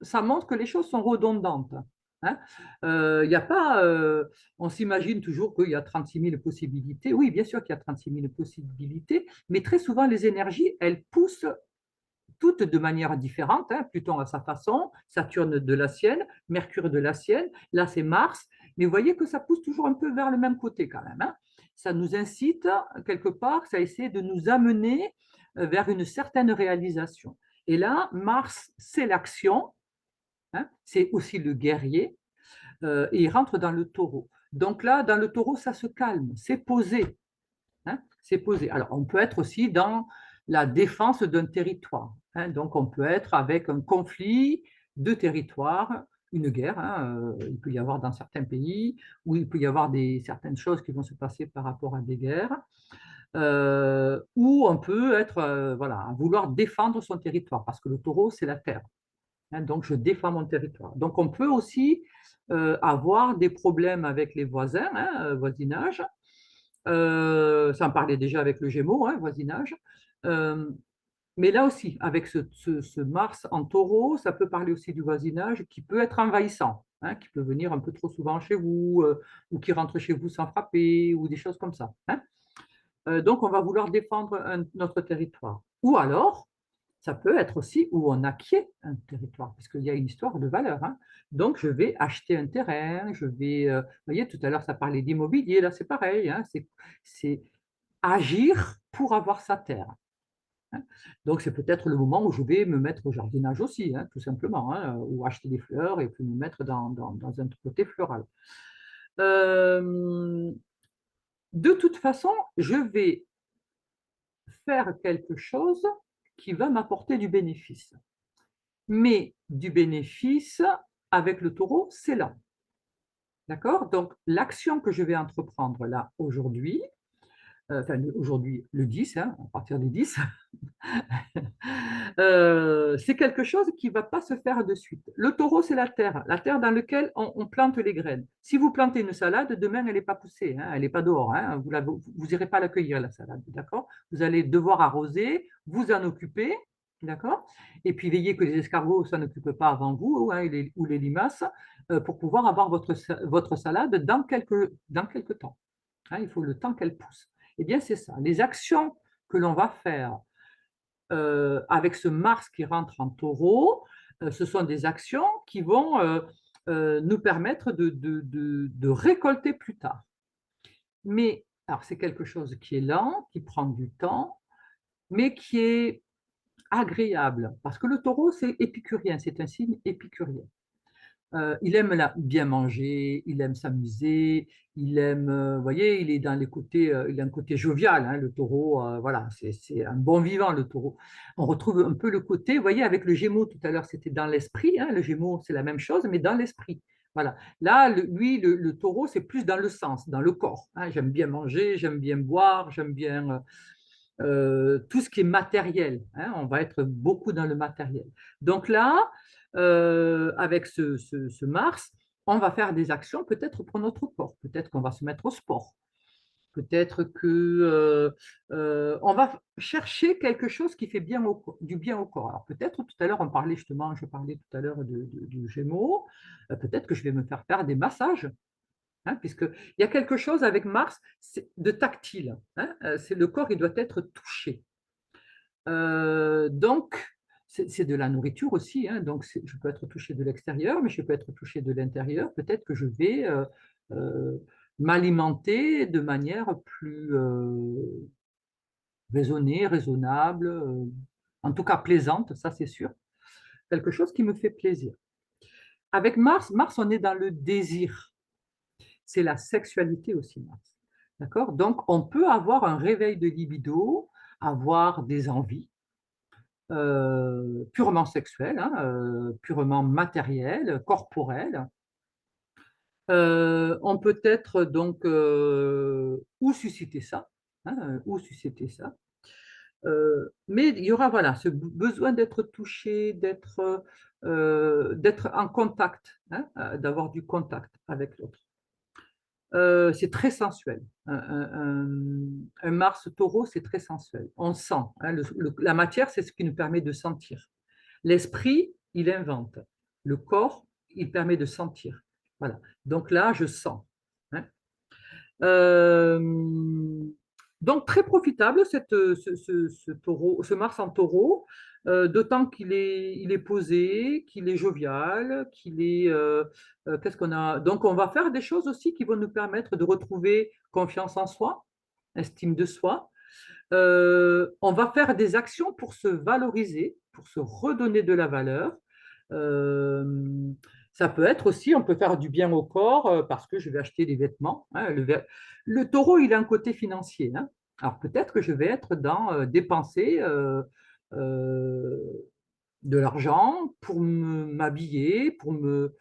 ça montre que les choses sont redondantes. Hein. Y a pas, on s'imagine toujours qu'il y a 36 000 possibilités. Oui, bien sûr qu'il y a 36 000 possibilités, mais très souvent, les énergies, elles poussent toutes de manière différente. Hein. Pluton a sa façon, Saturne de la sienne, Mercure de la sienne, là c'est Mars, mais vous voyez que ça pousse toujours un peu vers le même côté quand même. Hein. Ça nous incite quelque part, ça essaie de nous amener vers une certaine réalisation. Et là, Mars, c'est l'action, hein, c'est aussi le guerrier, et il rentre dans le taureau. Donc là, dans le taureau, ça se calme, c'est posé. Hein, c'est posé. Alors, on peut être aussi dans la défense d'un territoire. Hein, donc, on peut être avec un conflit de territoire, une guerre. Hein, il peut y avoir dans certains pays, où il peut y avoir certaines choses qui vont se passer par rapport à des guerres. Ou on peut être voilà, à vouloir défendre son territoire, parce que le taureau, c'est la terre. Hein, donc, je défends mon territoire. Donc, on peut aussi avoir des problèmes avec les voisins, hein, voisinage, ça en parlait déjà avec le Gémeaux, hein, voisinage. Euh, Mais là aussi, avec ce Mars en taureau, ça peut parler aussi du voisinage qui peut être envahissant, hein, qui peut venir un peu trop souvent chez vous, ou qui rentre chez vous sans frapper, ou des choses comme ça, hein. Donc, on va vouloir défendre notre territoire. Ou alors, ça peut être aussi où on acquiert un territoire, parce qu'il y a une histoire de valeur, hein. Donc, je vais acheter un terrain, vous voyez, tout à l'heure, ça parlait d'immobilier, là, c'est pareil, hein, c'est agir pour avoir sa terre, hein. Donc, c'est peut-être le moment où je vais me mettre au jardinage aussi, hein, tout simplement, hein, ou acheter des fleurs et puis me mettre dans un côté floral. Euh, de toute façon, je vais faire quelque chose qui va m'apporter du bénéfice. Mais du bénéfice avec le taureau, c'est là. D'accord? Donc, l'action que je vais entreprendre là aujourd'hui, enfin aujourd'hui le 10, hein, à partir du 10, c'est quelque chose qui ne va pas se faire de suite. Le taureau, c'est la terre dans laquelle on plante les graines. Si vous plantez une salade, demain, elle n'est pas poussée, hein, elle n'est pas dehors, hein, vous n'irez pas l'accueillir, la salade, d'accord? Vous allez devoir arroser, vous en occuper, d'accord? Et puis veillez que les escargots ne s'en occupent pas avant vous, hein, ou les limaces, pour pouvoir avoir votre salade dans quelques temps, hein, il faut le temps qu'elle pousse. Eh bien, c'est ça. Les actions que l'on va faire avec ce Mars qui rentre en taureau, ce sont des actions qui vont nous permettre de récolter plus tard. Mais alors c'est quelque chose qui est lent, qui prend du temps, mais qui est agréable, parce que le taureau, c'est épicurien, c'est un signe épicurien. Il aime bien manger, il aime s'amuser, il aime, vous voyez, il est dans les côtés, il a un côté jovial, hein, le taureau, voilà, c'est un bon vivant, le taureau. On retrouve un peu le côté, vous voyez, avec le Gémeaux tout à l'heure, c'était dans l'esprit, hein, le Gémeaux, c'est la même chose, mais dans l'esprit. Voilà. Là, lui, le taureau, c'est plus dans le sens, dans le corps, hein. J'aime bien manger, j'aime bien boire, j'aime bien tout ce qui est matériel, hein. On va être beaucoup dans le matériel. Donc là, avec ce Mars, on va faire des actions peut-être pour notre corps, peut-être qu'on va se mettre au sport, peut-être que on va chercher quelque chose qui fait du bien au corps. Alors peut-être tout à l'heure, je parlais tout à l'heure du Gémeaux, peut-être que je vais me faire des massages, hein, puisqu'il y a quelque chose avec Mars de tactile, hein, c'est le corps, il doit être touché. Donc, c'est de la nourriture aussi, hein, donc je peux être touché de l'extérieur, mais je peux être touché de l'intérieur. Peut-être que je vais euh, m'alimenter de manière plus raisonnée, raisonnable, en tout cas plaisante, ça c'est sûr. Quelque chose qui me fait plaisir. Avec Mars, on est dans le désir. C'est la sexualité aussi, Mars. D'accord? Donc, on peut avoir un réveil de libido, avoir des envies, purement sexuel, hein, purement matériel, corporel. On peut être donc ou susciter ça, hein, ou susciter ça. Mais il y aura voilà ce besoin d'être touché, d'être en contact, hein, d'avoir du contact avec l'autre. C'est très sensuel. Un Mars taureau, c'est très sensuel. On sent, hein, la matière, c'est ce qui nous permet de sentir. L'esprit, il invente. Le corps, il permet de sentir. Voilà. Donc là, je sens, hein. Euh, donc très profitable ce taureau, ce Mars en taureau, d'autant il est posé, qu'il est jovial, qu'est-ce qu'on a? Donc on va faire des choses aussi qui vont nous permettre de retrouver confiance en soi, estime de soi. On va faire des actions pour se valoriser, pour se redonner de la valeur. Euh, Ça peut être aussi, on peut faire du bien au corps parce que je vais acheter des vêtements, hein. Le taureau, il a un côté financier, hein. Alors peut-être que je vais être dans dépenser euh, de l'argent pour m'habiller, pour me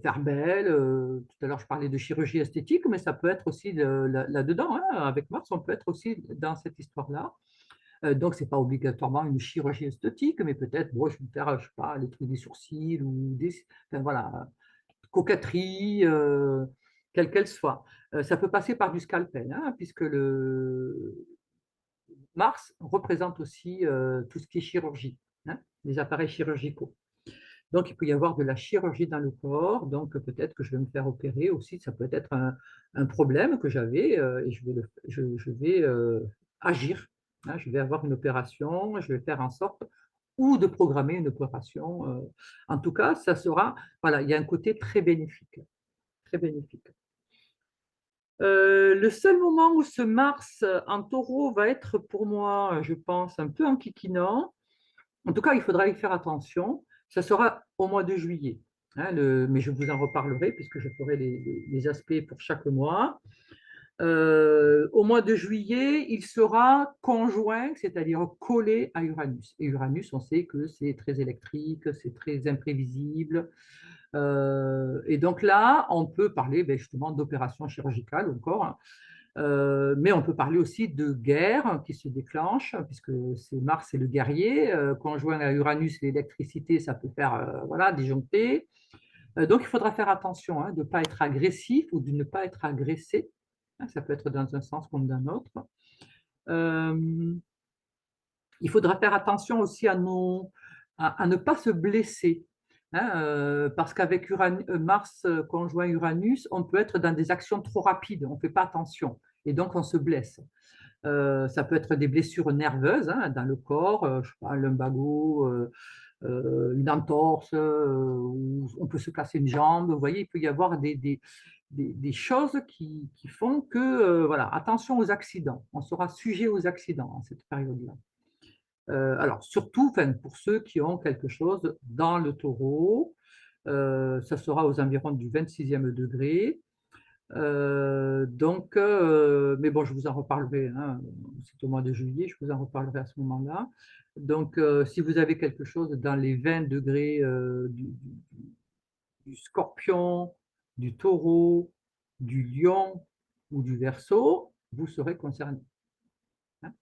faire belle. Tout à l'heure, je parlais de chirurgie esthétique, mais ça peut être aussi là-dedans, hein. Avec Mars, on peut être aussi dans cette histoire-là. Donc, ce n'est pas obligatoirement une chirurgie esthétique, mais peut-être, bon, je vais me faire, je sais pas, les trucs des sourcils ou enfin, voilà, coquetterie, quelle qu'elle soit. Ça peut passer par du scalpel, hein, puisque Mars représente aussi tout ce qui est chirurgie, hein, les appareils chirurgicaux. Donc, il peut y avoir de la chirurgie dans le corps, donc peut-être que je vais me faire opérer aussi. Ça peut être un problème que j'avais et je vais agir, hein. Je vais avoir une opération, je vais faire en sorte ou de programmer une opération. En tout cas, ça sera, voilà, il y a un côté très bénéfique, très bénéfique. Le seul moment où ce Mars en taureau va être pour moi, je pense, un peu enquiquinant, en tout cas, il faudra y faire attention. Ça sera au mois de juillet, hein, mais je vous en reparlerai puisque je ferai les aspects pour chaque mois. Au mois de juillet, il sera conjoint, c'est-à-dire collé à Uranus. Et Uranus, on sait que c'est très électrique, c'est très imprévisible. Et donc là, on peut parler ben, justement d'opération chirurgicale encore, hein. Mais on peut parler aussi de guerre qui se déclenche, puisque c'est Mars, c'est le guerrier. Conjoint à Uranus, l'électricité, ça peut faire voilà, disjoncter. Donc il faudra faire attention hein, de ne pas être agressif ou de ne pas être agressé. Hein, ça peut être dans un sens comme dans l'autre. Euh, il faudra faire attention aussi à ne pas se blesser. Hein, parce qu'avec Mars conjoint Uranus, on peut être dans des actions trop rapides, on ne fait pas attention et donc on se blesse. Ça peut être des blessures nerveuses hein, dans le corps, je sais pas, un lumbago, une entorse, ou on peut se casser une jambe. Vous voyez, il peut y avoir des choses qui font que, voilà, attention aux accidents. On sera sujet aux accidents à cette période-là. Alors, surtout, enfin, pour ceux qui ont quelque chose dans le taureau, ça sera aux environs du 26e degré. Donc, mais bon, je vous en reparlerai, hein, c'est au mois de juillet, je vous en reparlerai à ce moment-là. Donc, si vous avez quelque chose dans les 20 degrés du scorpion, du taureau, du lion ou du verseau, vous serez concerné, hein.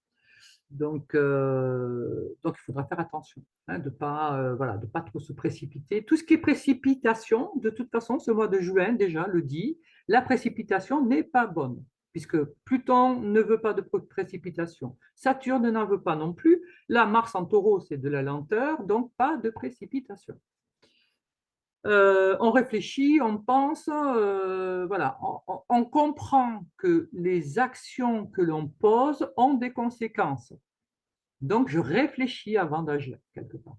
Donc, il faudra faire attention hein, de pas, voilà, de pas trop se précipiter. Tout ce qui est précipitation, de toute façon, ce mois de juin déjà le dit, la précipitation n'est pas bonne, puisque Pluton ne veut pas de précipitation. Saturne n'en veut pas non plus. Là, Mars en taureau, c'est de la lenteur, donc pas de précipitation. On réfléchit, on pense, voilà, on comprend que les actions que l'on pose ont des conséquences. Donc, je réfléchis avant d'agir, quelque part.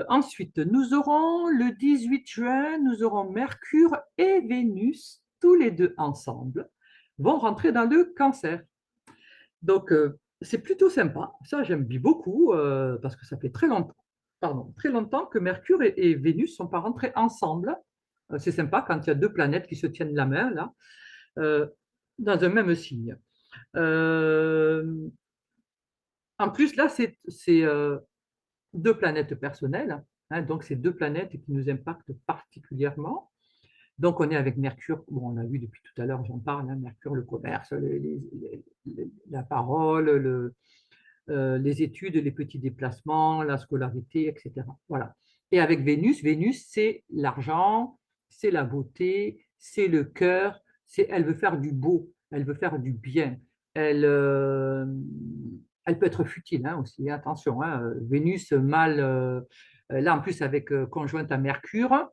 Ensuite, nous aurons le 18 juin, nous aurons Mercure et Vénus, tous les deux ensemble, vont rentrer dans le cancer. Donc, c'est plutôt sympa. Ça, j'aime beaucoup parce que ça fait très longtemps que Mercure et Vénus ne sont pas rentrés ensemble. C'est sympa quand il y a deux planètes qui se tiennent la main, là, euh, dans un même signe. Euh, En plus, là, c'est deux planètes personnelles, hein, donc c'est deux planètes qui nous impactent particulièrement. Donc, on est avec Mercure, bon, on l'a vu depuis tout à l'heure, j'en parle, hein, Mercure, le commerce, la parole, les études, les petits déplacements, la scolarité, etc. Voilà. Et avec Vénus, Vénus, c'est l'argent, c'est la beauté, c'est le cœur, elle veut faire du beau, elle veut faire du bien. Elle, euh, Elle peut être futile hein, aussi, attention. Hein, Vénus mal, là en plus avec conjointe à Mercure,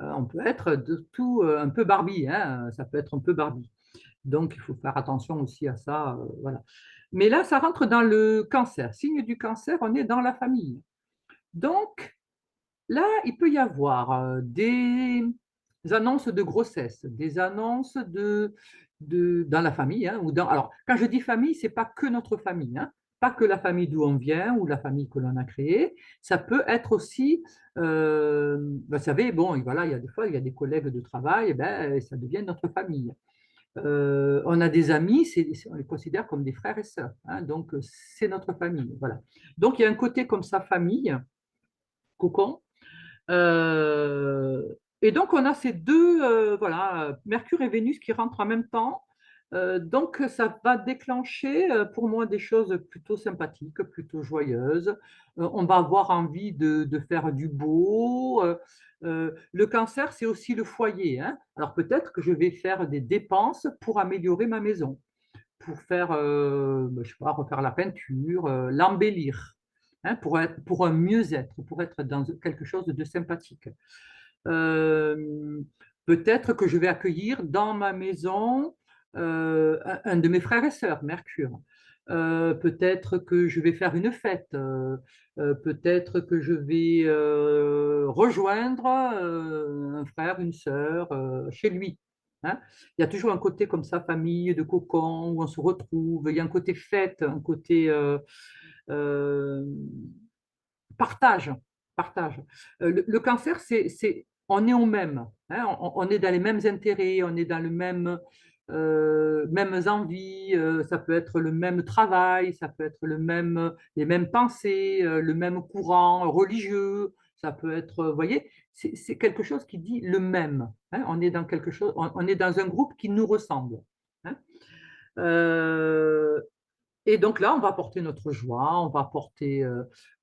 on peut être de tout un peu Barbie, hein, ça peut être un peu Barbie. Donc, il faut faire attention aussi à ça. Voilà. Mais là, ça rentre dans le cancer. Signe du cancer, on est dans la famille. Donc, là, il peut y avoir des annonces de grossesse, des annonces dans la famille. Hein, alors, quand je dis famille, ce n'est pas que notre famille, hein, pas que la famille d'où on vient ou la famille que l'on a créée. Ça peut être aussi, vous savez, bon, voilà, il y a des fois, il y a des collègues de travail, et ben, ça devient notre famille. On a des amis, on les considère comme des frères et sœurs, hein, donc c'est notre famille. Voilà. Donc il y a un côté comme ça, famille, cocon. Euh, et donc on a ces deux, voilà, Mercure et Vénus qui rentrent en même temps. Donc ça va déclencher pour moi des choses plutôt sympathiques, plutôt joyeuses. On va avoir envie de faire du beau. Le cancer, c'est aussi le foyer, hein. Alors peut-être que je vais faire des dépenses pour améliorer ma maison. pour faire, ben, je sais pas, refaire la peinture, l'embellir, hein, pour un mieux-être, pour être dans quelque chose de sympathique. Euh, Peut-être que je vais accueillir dans ma maison un de mes frères et sœurs, Mercure. Peut-être que je vais faire une fête. Peut-être que je vais rejoindre un frère, une sœur chez lui. Hein. Il y a toujours un côté comme ça, famille, de cocon, où on se retrouve. Il y a un côté fête, un côté euh, partage, partage. Le cancer, on est au même, hein, on est dans les mêmes intérêts, on est dans le même, mêmes envies, ça peut être le même travail, ça peut être les mêmes pensées, le même courant religieux, ça peut être, vous voyez, c'est quelque chose qui dit le même. Hein, on est dans quelque chose, on est dans un groupe qui nous ressemble. Hein. Euh, et donc là, on va apporter notre joie, on va apporter.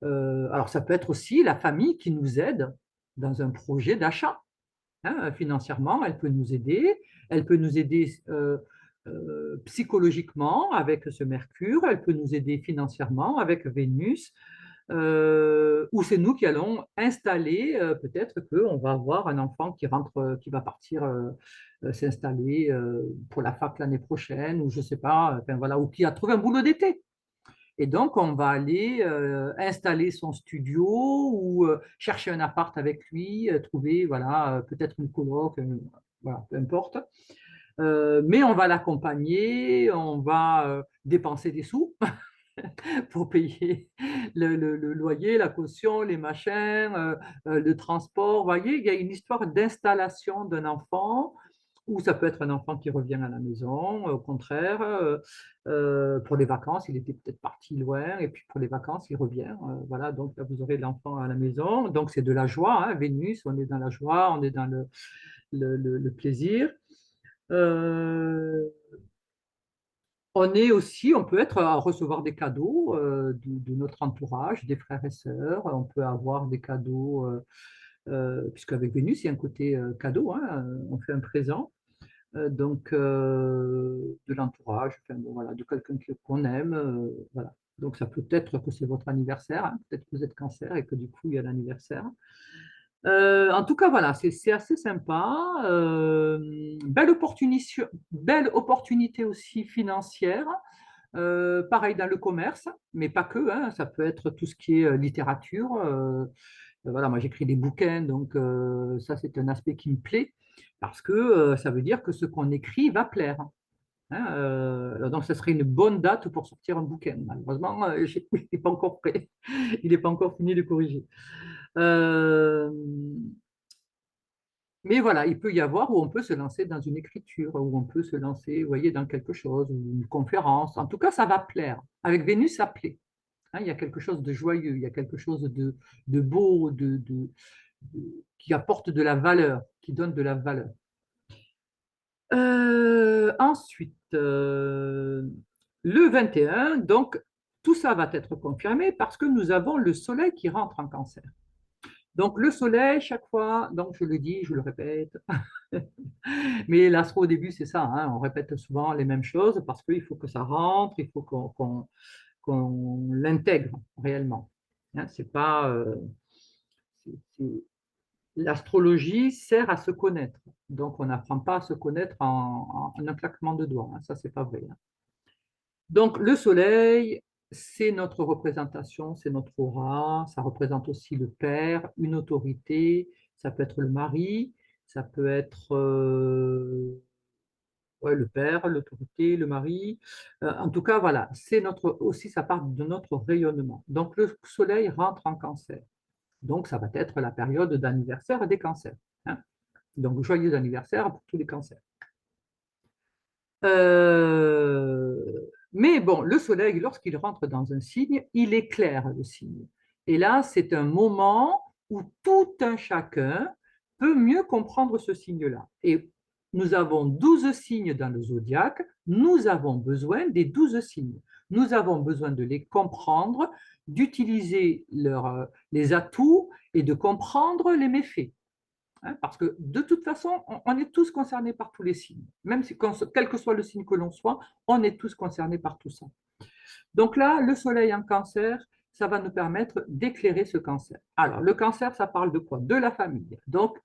Alors, ça peut être aussi la famille qui nous aide dans un projet d'achat. Hein, financièrement, elle peut nous aider. Elle peut nous aider psychologiquement avec ce Mercure. Elle peut nous aider financièrement avec Vénus. Ou c'est nous qui allons installer, peut-être qu'on va avoir un enfant qui rentre, qui va partir s'installer pour la fac l'année prochaine, ou je ne sais pas, enfin, voilà, ou qui a trouvé un boulot d'été. Et donc, on va aller installer son studio ou chercher un appart avec lui, trouver, voilà, peut-être une coloc, voilà, peu importe. Mais on va l'accompagner, on va dépenser des sous pour payer le loyer, la caution, les machins, le transport. Vous voyez, il y a une histoire d'installation d'un enfant, ou ça peut être un enfant qui revient à la maison, au contraire, pour les vacances, il était peut-être parti loin, et puis pour les vacances, il revient. Voilà, donc là, vous aurez l'enfant à la maison. Donc c'est de la joie, hein, Vénus, on est dans la joie, on est dans le plaisir. Euh, on est aussi, on peut être à recevoir des cadeaux de notre entourage, des frères et sœurs. On peut avoir des cadeaux, puisqu'avec Vénus, il y a un côté cadeau, hein, on fait un présent. Donc, de l'entourage, enfin, bon, voilà, de quelqu'un qu'on aime. Voilà. Donc, ça peut être que c'est votre anniversaire, hein, peut-être que vous êtes cancer et que du coup, il y a l'anniversaire. En tout cas, voilà, c'est assez sympa. Belle opportunité aussi financière. Pareil dans le commerce, mais pas que, hein, ça peut être tout ce qui est littérature. Voilà, moi j'écris des bouquins, donc ça c'est un aspect qui me plaît parce que ça veut dire que ce qu'on écrit va plaire. Hein. Donc ça serait une bonne date pour sortir un bouquin. Malheureusement, il n'est pas encore prêt, il n'est pas encore fini de corriger. Euh, mais voilà, il peut y avoir où on peut se lancer dans une écriture, où on peut se lancer, vous voyez, dans quelque chose, ou une conférence. En tout cas, ça va plaire. Avec Vénus, ça plaît. Hein, il y a quelque chose de joyeux, il y a quelque chose de beau, qui apporte de la valeur, qui donne de la valeur. Ensuite, le 21, donc tout ça va être confirmé parce que nous avons le Soleil qui rentre en Cancer. Donc le Soleil, chaque fois, donc je le dis, je le répète, mais l'astro au début, c'est ça, hein, on répète souvent les mêmes choses parce qu'il faut que ça rentre, il faut qu'on l'intègre réellement. Hein, c'est pas, l'astrologie sert à se connaître. Donc, on n'apprend pas à se connaître en un claquement de doigts. Hein, ça, c'est pas vrai. Hein. Donc, le soleil, c'est notre représentation, c'est notre aura. Ça représente aussi le père, une autorité. Ça peut être le mari, ça peut être ouais, le père, l'autorité, le mari. En tout cas, voilà, c'est notre aussi, ça part de notre rayonnement. Donc, le soleil rentre en cancer. Donc, ça va être la période d'anniversaire des cancers. Hein. Donc, joyeux anniversaire pour tous les cancers. Euh, mais bon, le soleil, lorsqu'il rentre dans un signe, il éclaire le signe. Et là, c'est un moment où tout un chacun peut mieux comprendre ce signe-là. Et nous avons 12 signes dans le zodiaque, nous avons besoin des 12 signes. Nous avons besoin de les comprendre, d'utiliser les atouts et de comprendre les méfaits. hein, parce que de toute façon, on est tous concernés par tous les signes. Même si, quel que soit le signe que l'on soit, on est tous concernés par tout ça. Donc là, le soleil en cancer, ça va nous permettre d'éclairer ce cancer. Alors, le cancer, ça parle de quoi? De la famille. Donc,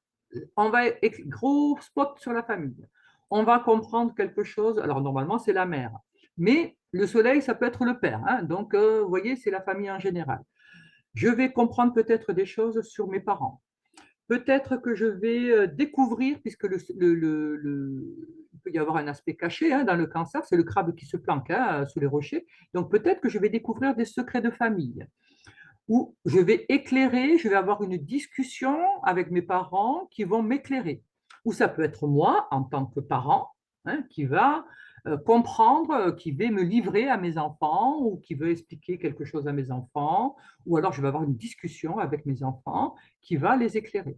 on va gros spot sur la famille. On va comprendre quelque chose. Alors, normalement, c'est la mère. Mais le soleil, ça peut être le père, hein. Donc, vous voyez, c'est la famille en général. Je vais comprendre peut-être des choses sur mes parents. Peut-être que je vais découvrir, puisque il peut y avoir un aspect caché, hein, dans le cancer, c'est le crabe qui se planque, hein, sous les rochers. Donc peut-être que je vais découvrir des secrets de famille, ou je vais éclairer, je vais avoir une discussion avec mes parents qui vont m'éclairer. Ou ça peut être moi, en tant que parent, hein, qui va comprendre, qui va me livrer à mes enfants, ou qui veut expliquer quelque chose à mes enfants, ou alors je vais avoir une discussion avec mes enfants qui va les éclairer.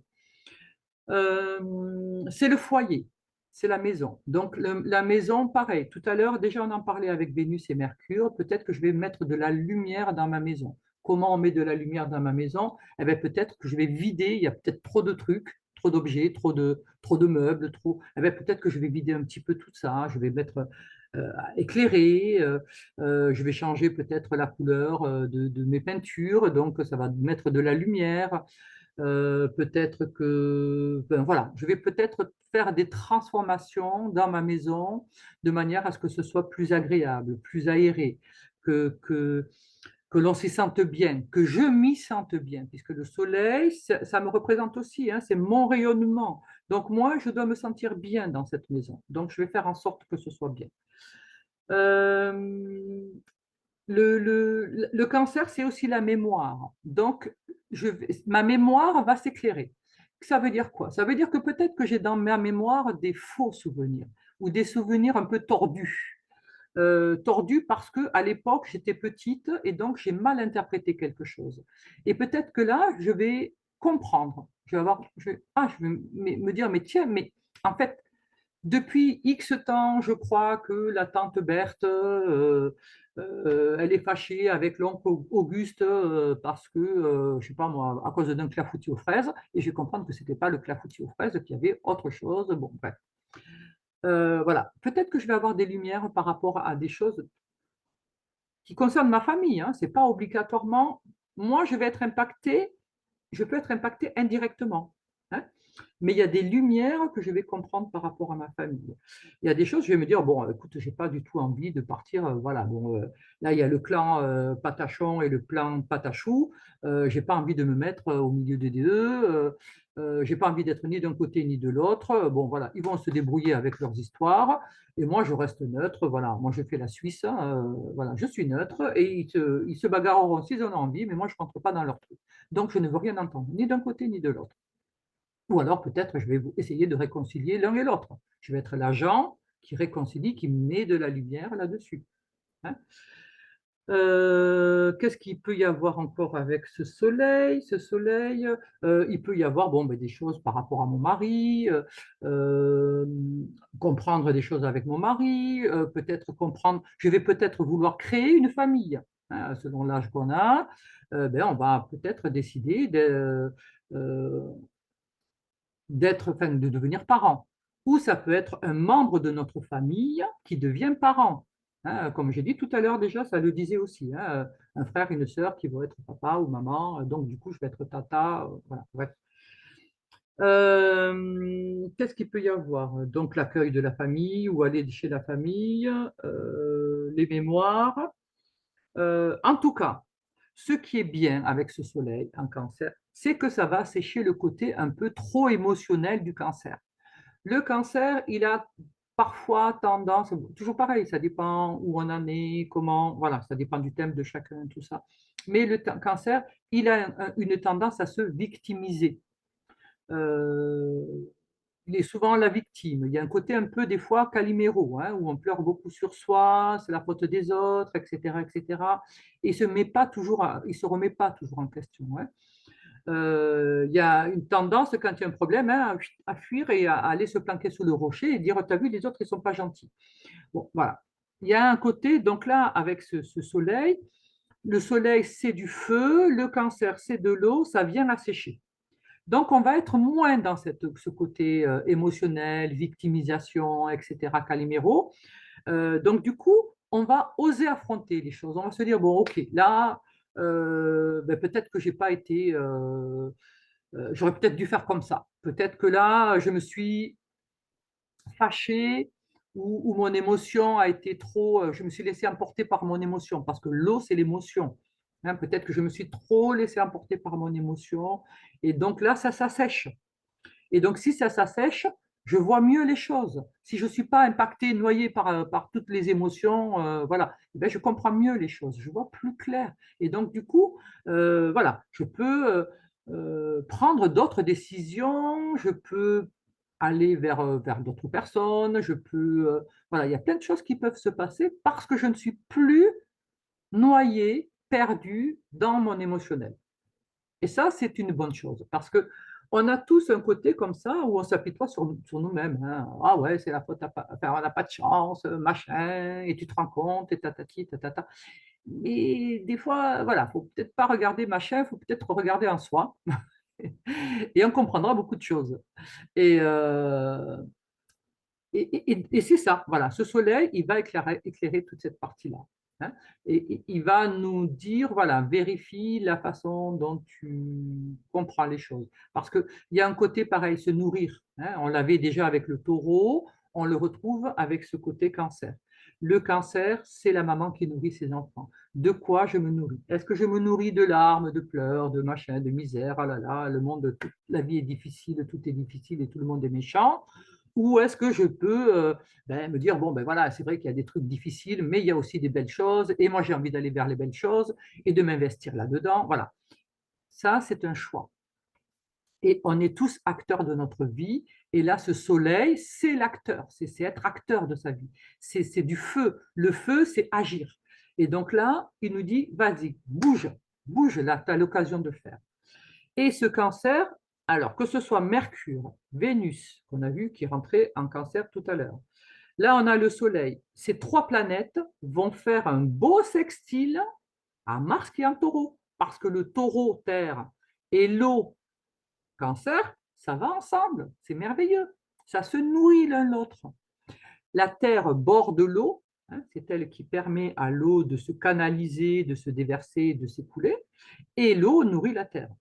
C'est le foyer, c'est la maison. Donc la maison, pareil. Tout à l'heure, déjà on en parlait avec Vénus et Mercure. Peut-être que je vais mettre de la lumière dans ma maison. Comment on met de la lumière dans ma maison? Eh bien, peut-être que je vais vider. Il y a peut-être trop de trucs, trop d'objets, trop de meubles, trop. Eh bien, peut-être que je vais vider un petit peu tout ça. Je vais mettre éclairer. Je vais changer peut-être la couleur de mes peintures. Donc ça va mettre de la lumière. Peut-être que, ben voilà, je vais peut-être faire des transformations dans ma maison de manière à ce que ce soit plus agréable, plus aéré, que, que, que l'on s'y sente bien, que je m'y sente bien, puisque le soleil, ça me représente aussi, hein, c'est mon rayonnement. Donc moi, je dois me sentir bien dans cette maison. Donc je vais faire en sorte que ce soit bien. Euh, le cancer, c'est aussi la mémoire. Donc, ma mémoire va s'éclairer. Ça veut dire quoi? Ça veut dire que peut-être que j'ai dans ma mémoire des faux souvenirs ou des souvenirs un peu tordus. Tordus parce que à l'époque, j'étais petite et donc j'ai mal interprété quelque chose. Et peut-être que là, je vais comprendre. Je vais avoir, je vais me dire, mais tiens, mais en fait, depuis X temps, je crois que la tante Berthe, elle est fâchée avec l'oncle Auguste parce que, je ne sais pas moi, à cause d'un clafoutis aux fraises, et je vais comprendre que ce n'était pas le clafoutis aux fraises, qu'il y avait autre chose. Bon, bref. Voilà. Peut-être que je vais avoir des lumières par rapport à des choses qui concernent ma famille, hein. C'est pas obligatoirement. Moi, je vais être impactée, je peux être impactée indirectement, hein. Mais il y a des lumières que je vais comprendre par rapport à ma famille. Il y a des choses, je vais me dire, bon, écoute, j'ai pas du tout envie de partir. Voilà, bon, là, il y a le clan Patachon et le clan Patachou. J'ai pas envie de me mettre au milieu des deux. J'ai pas envie d'être ni d'un côté ni de l'autre. Bon, voilà, ils vont se débrouiller avec leurs histoires. Et moi, je reste neutre. Voilà, moi, je fais la Suisse. Voilà, je suis neutre et ils se bagarreront s'ils en ont envie, mais moi, je rentre pas dans leur truc. Donc, je ne veux rien entendre, ni d'un côté ni de l'autre. Ou alors peut-être je vais essayer de réconcilier l'un et l'autre. Je vais être l'agent qui réconcilie, qui met de la lumière là-dessus, hein. Qu'est-ce qu'il peut y avoir encore avec ce soleil? Ce soleil, il peut y avoir bon, ben, des choses par rapport à mon mari, euh, comprendre des choses avec mon mari, peut-être comprendre, je vais peut-être vouloir créer une famille, hein, selon l'âge qu'on a, ben, on va peut-être décider euh, enfin, de devenir parent. Ou ça peut être un membre de notre famille qui devient parent, hein. Comme j'ai dit tout à l'heure déjà, ça le disait aussi, hein, un frère, une sœur qui vont être papa ou maman, donc du coup je vais être tata, voilà, bref. Qu'est-ce qu'il peut y avoir? Donc l'accueil de la famille ou aller chez la famille, les mémoires. En tout cas, ce qui est bien avec ce soleil en cancer, c'est que ça va sécher le côté un peu trop émotionnel du cancer. Le cancer, il a parfois tendance, toujours pareil, ça dépend où on en est, comment, voilà, ça dépend du thème de chacun, tout ça. Mais le cancer, il a une tendance à se victimiser. Euh, il est souvent la victime. Il y a un côté un peu des fois Calimero, hein, où on pleure beaucoup sur soi, c'est la faute des autres, etc., etc. Et cetera. Et il se remet pas toujours en question, hein. Il y a une tendance, quand il y a un problème, hein, à fuir et à aller se planquer sous le rocher et dire, t'as vu, les autres, ils ne sont pas gentils. Bon, voilà. Il y a un côté, donc là, avec ce soleil, le soleil, c'est du feu, le cancer, c'est de l'eau, ça vient assécher. Donc, on va être moins dans ce côté émotionnel, victimisation, etc., Calimero. Donc, du coup, on va oser affronter les choses. On va se dire, bon, OK, là, ben, peut-être que j'ai pas été, j'aurais peut-être dû faire comme ça. Peut-être que là, je me suis fâché ou mon émotion a été trop, je me suis laissé emporter par mon émotion, parce que l'eau, c'est l'émotion. Hein, peut-être que je me suis trop laissé emporter par mon émotion, et donc là, ça s'assèche. Et donc, si ça s'assèche, je vois mieux les choses. Si je ne suis pas impacté, noyé par toutes les émotions, voilà, eh bien, je comprends mieux les choses, je vois plus clair. Et donc, du coup, voilà, je peux prendre d'autres décisions, je peux aller vers d'autres personnes, je peux, voilà, il y a plein de choses qui peuvent se passer parce que je ne suis plus noyé, perdu dans mon émotionnel. Et ça, c'est une bonne chose parce que on a tous un côté comme ça où on s'apitoie sur nous-mêmes. Hein. Ah ouais, c'est la faute, enfin, on n'a pas de chance, machin, et tu te rends compte, et tatati, tatata. Mais des fois, voilà, faut peut-être pas regarder machin, faut peut-être regarder en soi, et on comprendra beaucoup de choses. Et, et c'est ça, voilà, ce soleil, il va éclairer toute cette partie-là. Hein. Et il va nous dire, voilà, vérifie la façon dont tu comprends les choses. Parce qu'il y a un côté pareil, se nourrir. Hein. On l'avait déjà avec le taureau, on le retrouve avec ce côté cancer. Le cancer, c'est la maman qui nourrit ses enfants. De quoi je me nourris? Est-ce que je me nourris de larmes, de pleurs, de machin, de misère? Ah là là, le monde, la vie est difficile, tout est difficile et tout le monde est méchant. Ou est-ce que je peux ben, me dire, bon, ben voilà, c'est vrai qu'il y a des trucs difficiles, mais il y a aussi des belles choses, et moi j'ai envie d'aller vers les belles choses et de m'investir là-dedans. Voilà, ça c'est un choix. Et on est tous acteurs de notre vie, et là ce soleil, c'est l'acteur, c'est être acteur de sa vie. C'est du feu. Le feu, c'est agir. Et donc là, il nous dit, vas-y, bouge, bouge, là, tu as l'occasion de faire. Et ce cancer, alors que ce soit Mercure, Vénus, qu'on a vu qui rentrait en cancer tout à l'heure. Là, on a le Soleil. Ces trois planètes vont faire un beau sextile à Mars qui est en taureau. Parce que le taureau, Terre, et l'eau, Cancer, ça va ensemble. C'est merveilleux. Ça se nourrit l'un l'autre. La Terre borde l'eau. Hein, c'est elle qui permet à l'eau de se canaliser, de se déverser, de s'écouler. Et l'eau nourrit la Terre.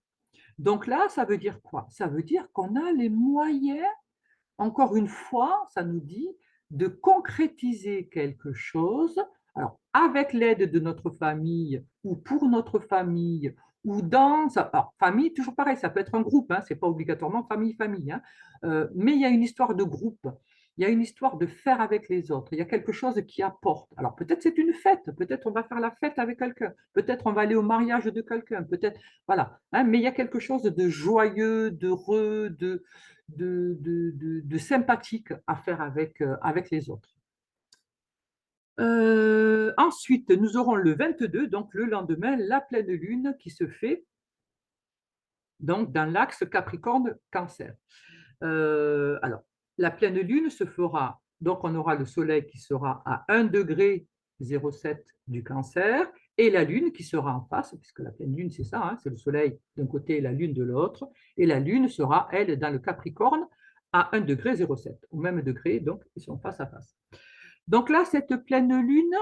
Donc là, ça veut dire quoi? Ça veut dire qu'on a les moyens, encore une fois, ça nous dit de concrétiser quelque chose, alors avec l'aide de notre famille ou pour notre famille ou dans alors, famille, toujours pareil, ça peut être un groupe, hein, c'est pas obligatoirement famille, hein, mais il y a une histoire de groupe. Il y a une histoire de faire avec les autres. Il y a quelque chose qui apporte. Alors peut-être c'est une fête, peut-être on va faire la fête avec quelqu'un, peut-être on va aller au mariage de quelqu'un, peut-être, voilà. Hein, mais il y a quelque chose de joyeux, d'heureux, de sympathique à faire avec les autres. Ensuite, nous aurons le 22, donc le lendemain, la pleine lune qui se fait donc dans l'axe Capricorne-Cancer. Alors, la pleine lune se fera, donc on aura le soleil qui sera à 1 degré 07 du cancer et la lune qui sera en face, puisque la pleine lune c'est ça, hein, c'est le soleil d'un côté et la lune de l'autre, et la lune sera, elle, dans le Capricorne à 1 degré 07, au même degré, donc ils sont face à face. Donc là, cette pleine lune,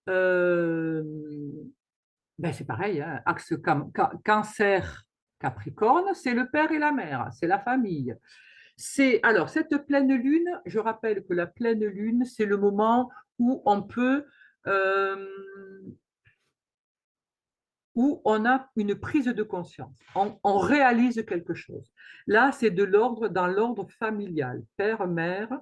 euh, ben c'est pareil, hein, axe cancer Capricorne, c'est le père et la mère, c'est la famille. C'est alors cette pleine lune, je rappelle que la pleine lune, c'est le moment où on peut euh, où on a une prise de conscience, on réalise quelque chose. Là, c'est de l'ordre dans l'ordre familial, père, mère,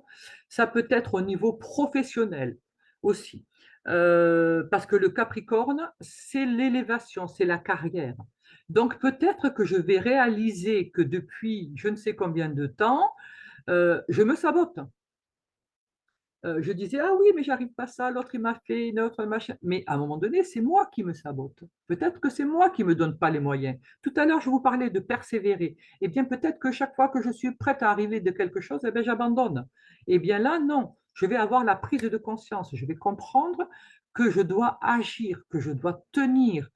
ça peut être au niveau professionnel aussi. Parce que le Capricorne, c'est l'élévation, c'est la carrière. Donc peut-être que je vais réaliser que depuis je ne sais combien de temps, je me sabote. Je disais, ah oui, mais j'arrive pas à ça, l'autre il m'a fait une autre machin. Mais à un moment donné, c'est moi qui me sabote. Peut-être que c'est moi qui me donne pas les moyens. Tout à l'heure, je vous parlais de persévérer. Eh bien, peut-être que chaque fois que je suis prête à arriver de quelque chose, eh bien, j'abandonne. Eh bien là, non. Je vais avoir la prise de conscience. Je vais comprendre que je dois agir, que je dois tenir,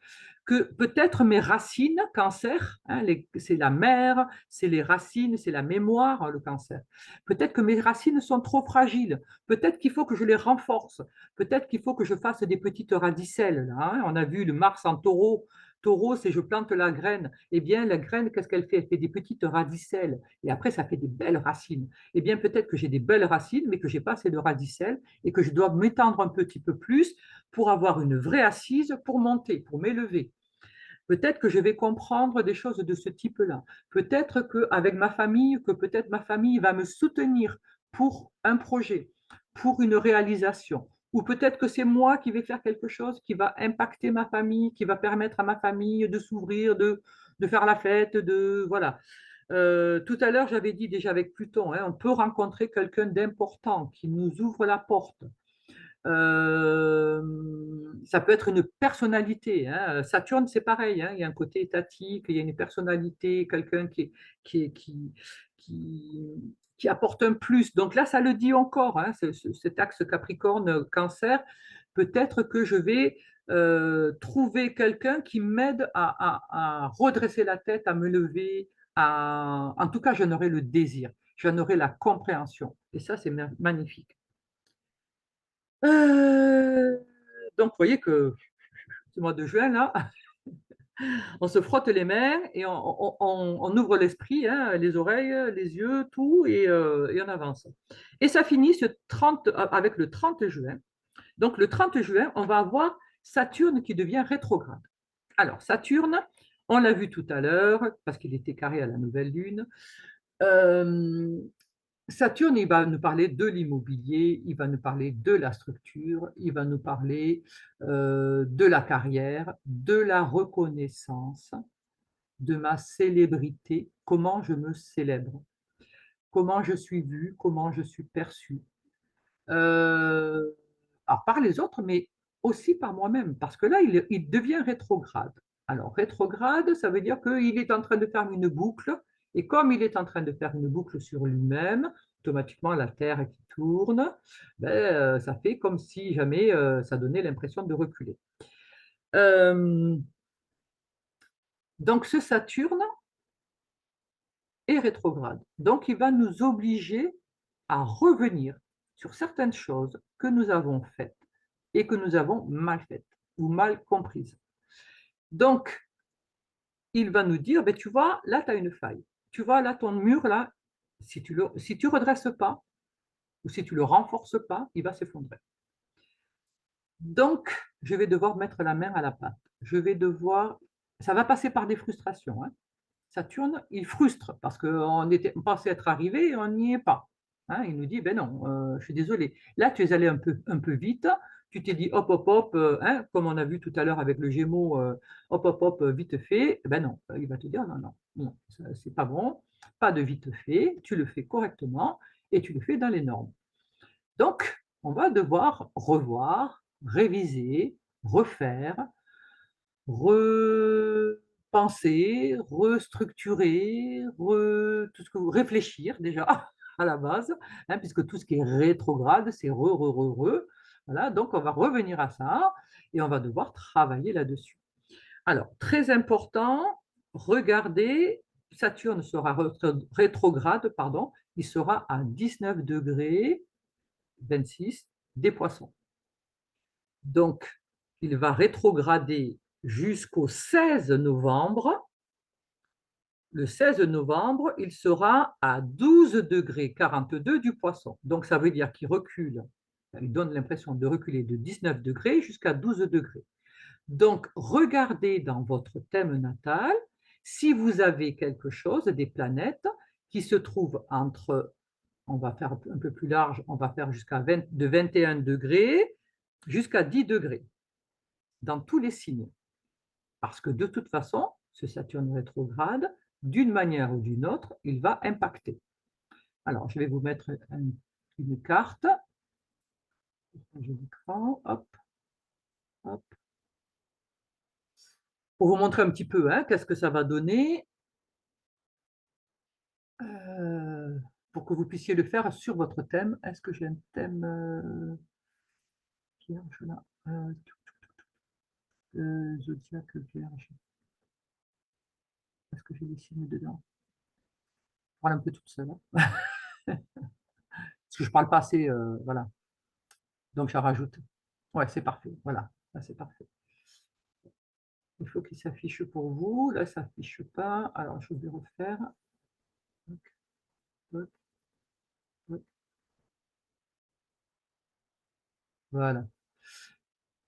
que peut-être mes racines, cancer, hein, c'est la mère, c'est les racines, c'est la mémoire, hein, le cancer. Peut-être que mes racines sont trop fragiles. Peut-être qu'il faut que je les renforce. Peut-être qu'il faut que je fasse des petites radicelles. Là, hein. On a vu le Mars en taureau. Taureau, c'est je plante la graine. Eh bien, la graine, qu'est-ce qu'elle fait? Elle fait des petites radicelles. Et après, ça fait des belles racines. Eh bien, peut-être que j'ai des belles racines, mais que je n'ai pas assez de radicelles et que je dois m'étendre un petit peu plus pour avoir une vraie assise pour monter, pour m'élever. Peut-être que je vais comprendre des choses de ce type-là. Peut-être qu'avec ma famille, que peut-être ma famille va me soutenir pour un projet, pour une réalisation. Ou peut-être que c'est moi qui vais faire quelque chose qui va impacter ma famille, qui va permettre à ma famille de s'ouvrir, de faire la fête, de voilà. Tout à l'heure, j'avais dit déjà avec Pluton, hein, on peut rencontrer quelqu'un d'important qui nous ouvre la porte. Ça peut être une personnalité, hein. Saturne, c'est pareil, hein. Il y a un côté étatique, il y a une personnalité, quelqu'un qui, qui apporte un plus. Donc là, ça le dit encore, hein, cet axe Capricorne-Cancer. Peut-être que je vais trouver quelqu'un qui m'aide à redresser la tête, à me lever. En tout cas, j'en aurai le désir, j'en aurai la compréhension. Et ça, c'est magnifique. Euh, donc, vous voyez que ce mois de juin, là, on se frotte les mains et on ouvre l'esprit, hein, les oreilles, les yeux, tout, et on avance. Et ça finit avec le 30 juin. Donc, le 30 juin, on va avoir Saturne qui devient rétrograde. Alors, Saturne, on l'a vu tout à l'heure, parce qu'il était carré à la nouvelle lune. Euh, Saturne, il va nous parler de l'immobilier, il va nous parler de la structure, il va nous parler de la carrière, de la reconnaissance, de ma célébrité, comment je me célèbre, comment je suis vu, comment je suis perçu. Euh, alors par les autres, mais aussi par moi-même, parce que là, il devient rétrograde. Alors, rétrograde, ça veut dire qu'il est en train de faire une boucle, et comme il est en train de faire une boucle sur lui-même, automatiquement, la Terre qui tourne, ben, ça fait comme si jamais ça donnait l'impression de reculer. Euh, donc, ce Saturne est rétrograde. Donc, il va nous obliger à revenir sur certaines choses que nous avons faites et que nous avons mal faites ou mal comprises. Donc, il va nous dire, ben, tu vois, là, tu as une faille. Tu vois, là, ton mur, là, si tu redresses pas ou si tu le renforces pas, il va s'effondrer. Donc, je vais devoir mettre la main à la pâte. Je vais devoir, ça va passer par des frustrations, hein. Saturne, il frustre parce on pensait être arrivé et on n'y est pas. Hein, il nous dit, ben non, je suis désolé. Là, tu es allé un peu vite, tu t'es dit hop, hop, hop, hein, comme on a vu tout à l'heure avec le Gémeaux, hop, hop, hop, vite fait. Ben non, il va te dire, non, non, non, c'est pas bon, pas de vite fait, tu le fais correctement et tu le fais dans les normes. Donc, on va devoir revoir, réviser, refaire, repenser, restructurer, tout ce que vous réfléchir déjà à la base, hein, puisque tout ce qui est rétrograde, c'est re. Voilà, donc on va revenir à ça et on va devoir travailler là-dessus. Alors, très important, regardez, Saturne sera rétrograde, pardon, il sera à 19 degrés 26 des poissons. Donc, il va rétrograder jusqu'au 16 novembre. Le 16 novembre, il sera à 12 degrés 42 du poisson. Donc, ça veut dire qu'il recule, il donne l'impression de reculer de 19 degrés jusqu'à 12 degrés. Donc, regardez dans votre thème natal si vous avez quelque chose, des planètes qui se trouvent entre, on va faire un peu plus large, on va faire de 21 degrés jusqu'à 10 degrés dans tous les signes. Parce que de toute façon, ce Saturne rétrograde, d'une manière ou d'une autre, il va impacter. Alors, je vais vous mettre une carte. Hop, hop. Pour vous montrer un petit peu, hein, qu'est-ce que ça va donner, euh, pour que vous puissiez le faire sur votre thème. Est-ce que j'ai un thème qui là Zodiaque Vierge. Est-ce que j'ai des signes dedans? Je parle un peu toute seule, hein. Parce que je parle pas assez, voilà. Donc, j'en rajoute. Ouais, c'est parfait. Voilà, là, c'est parfait. Il faut qu'il s'affiche pour vous. Là, ça s'affiche pas. Alors, je vais refaire. Toc, toc, toc. Voilà.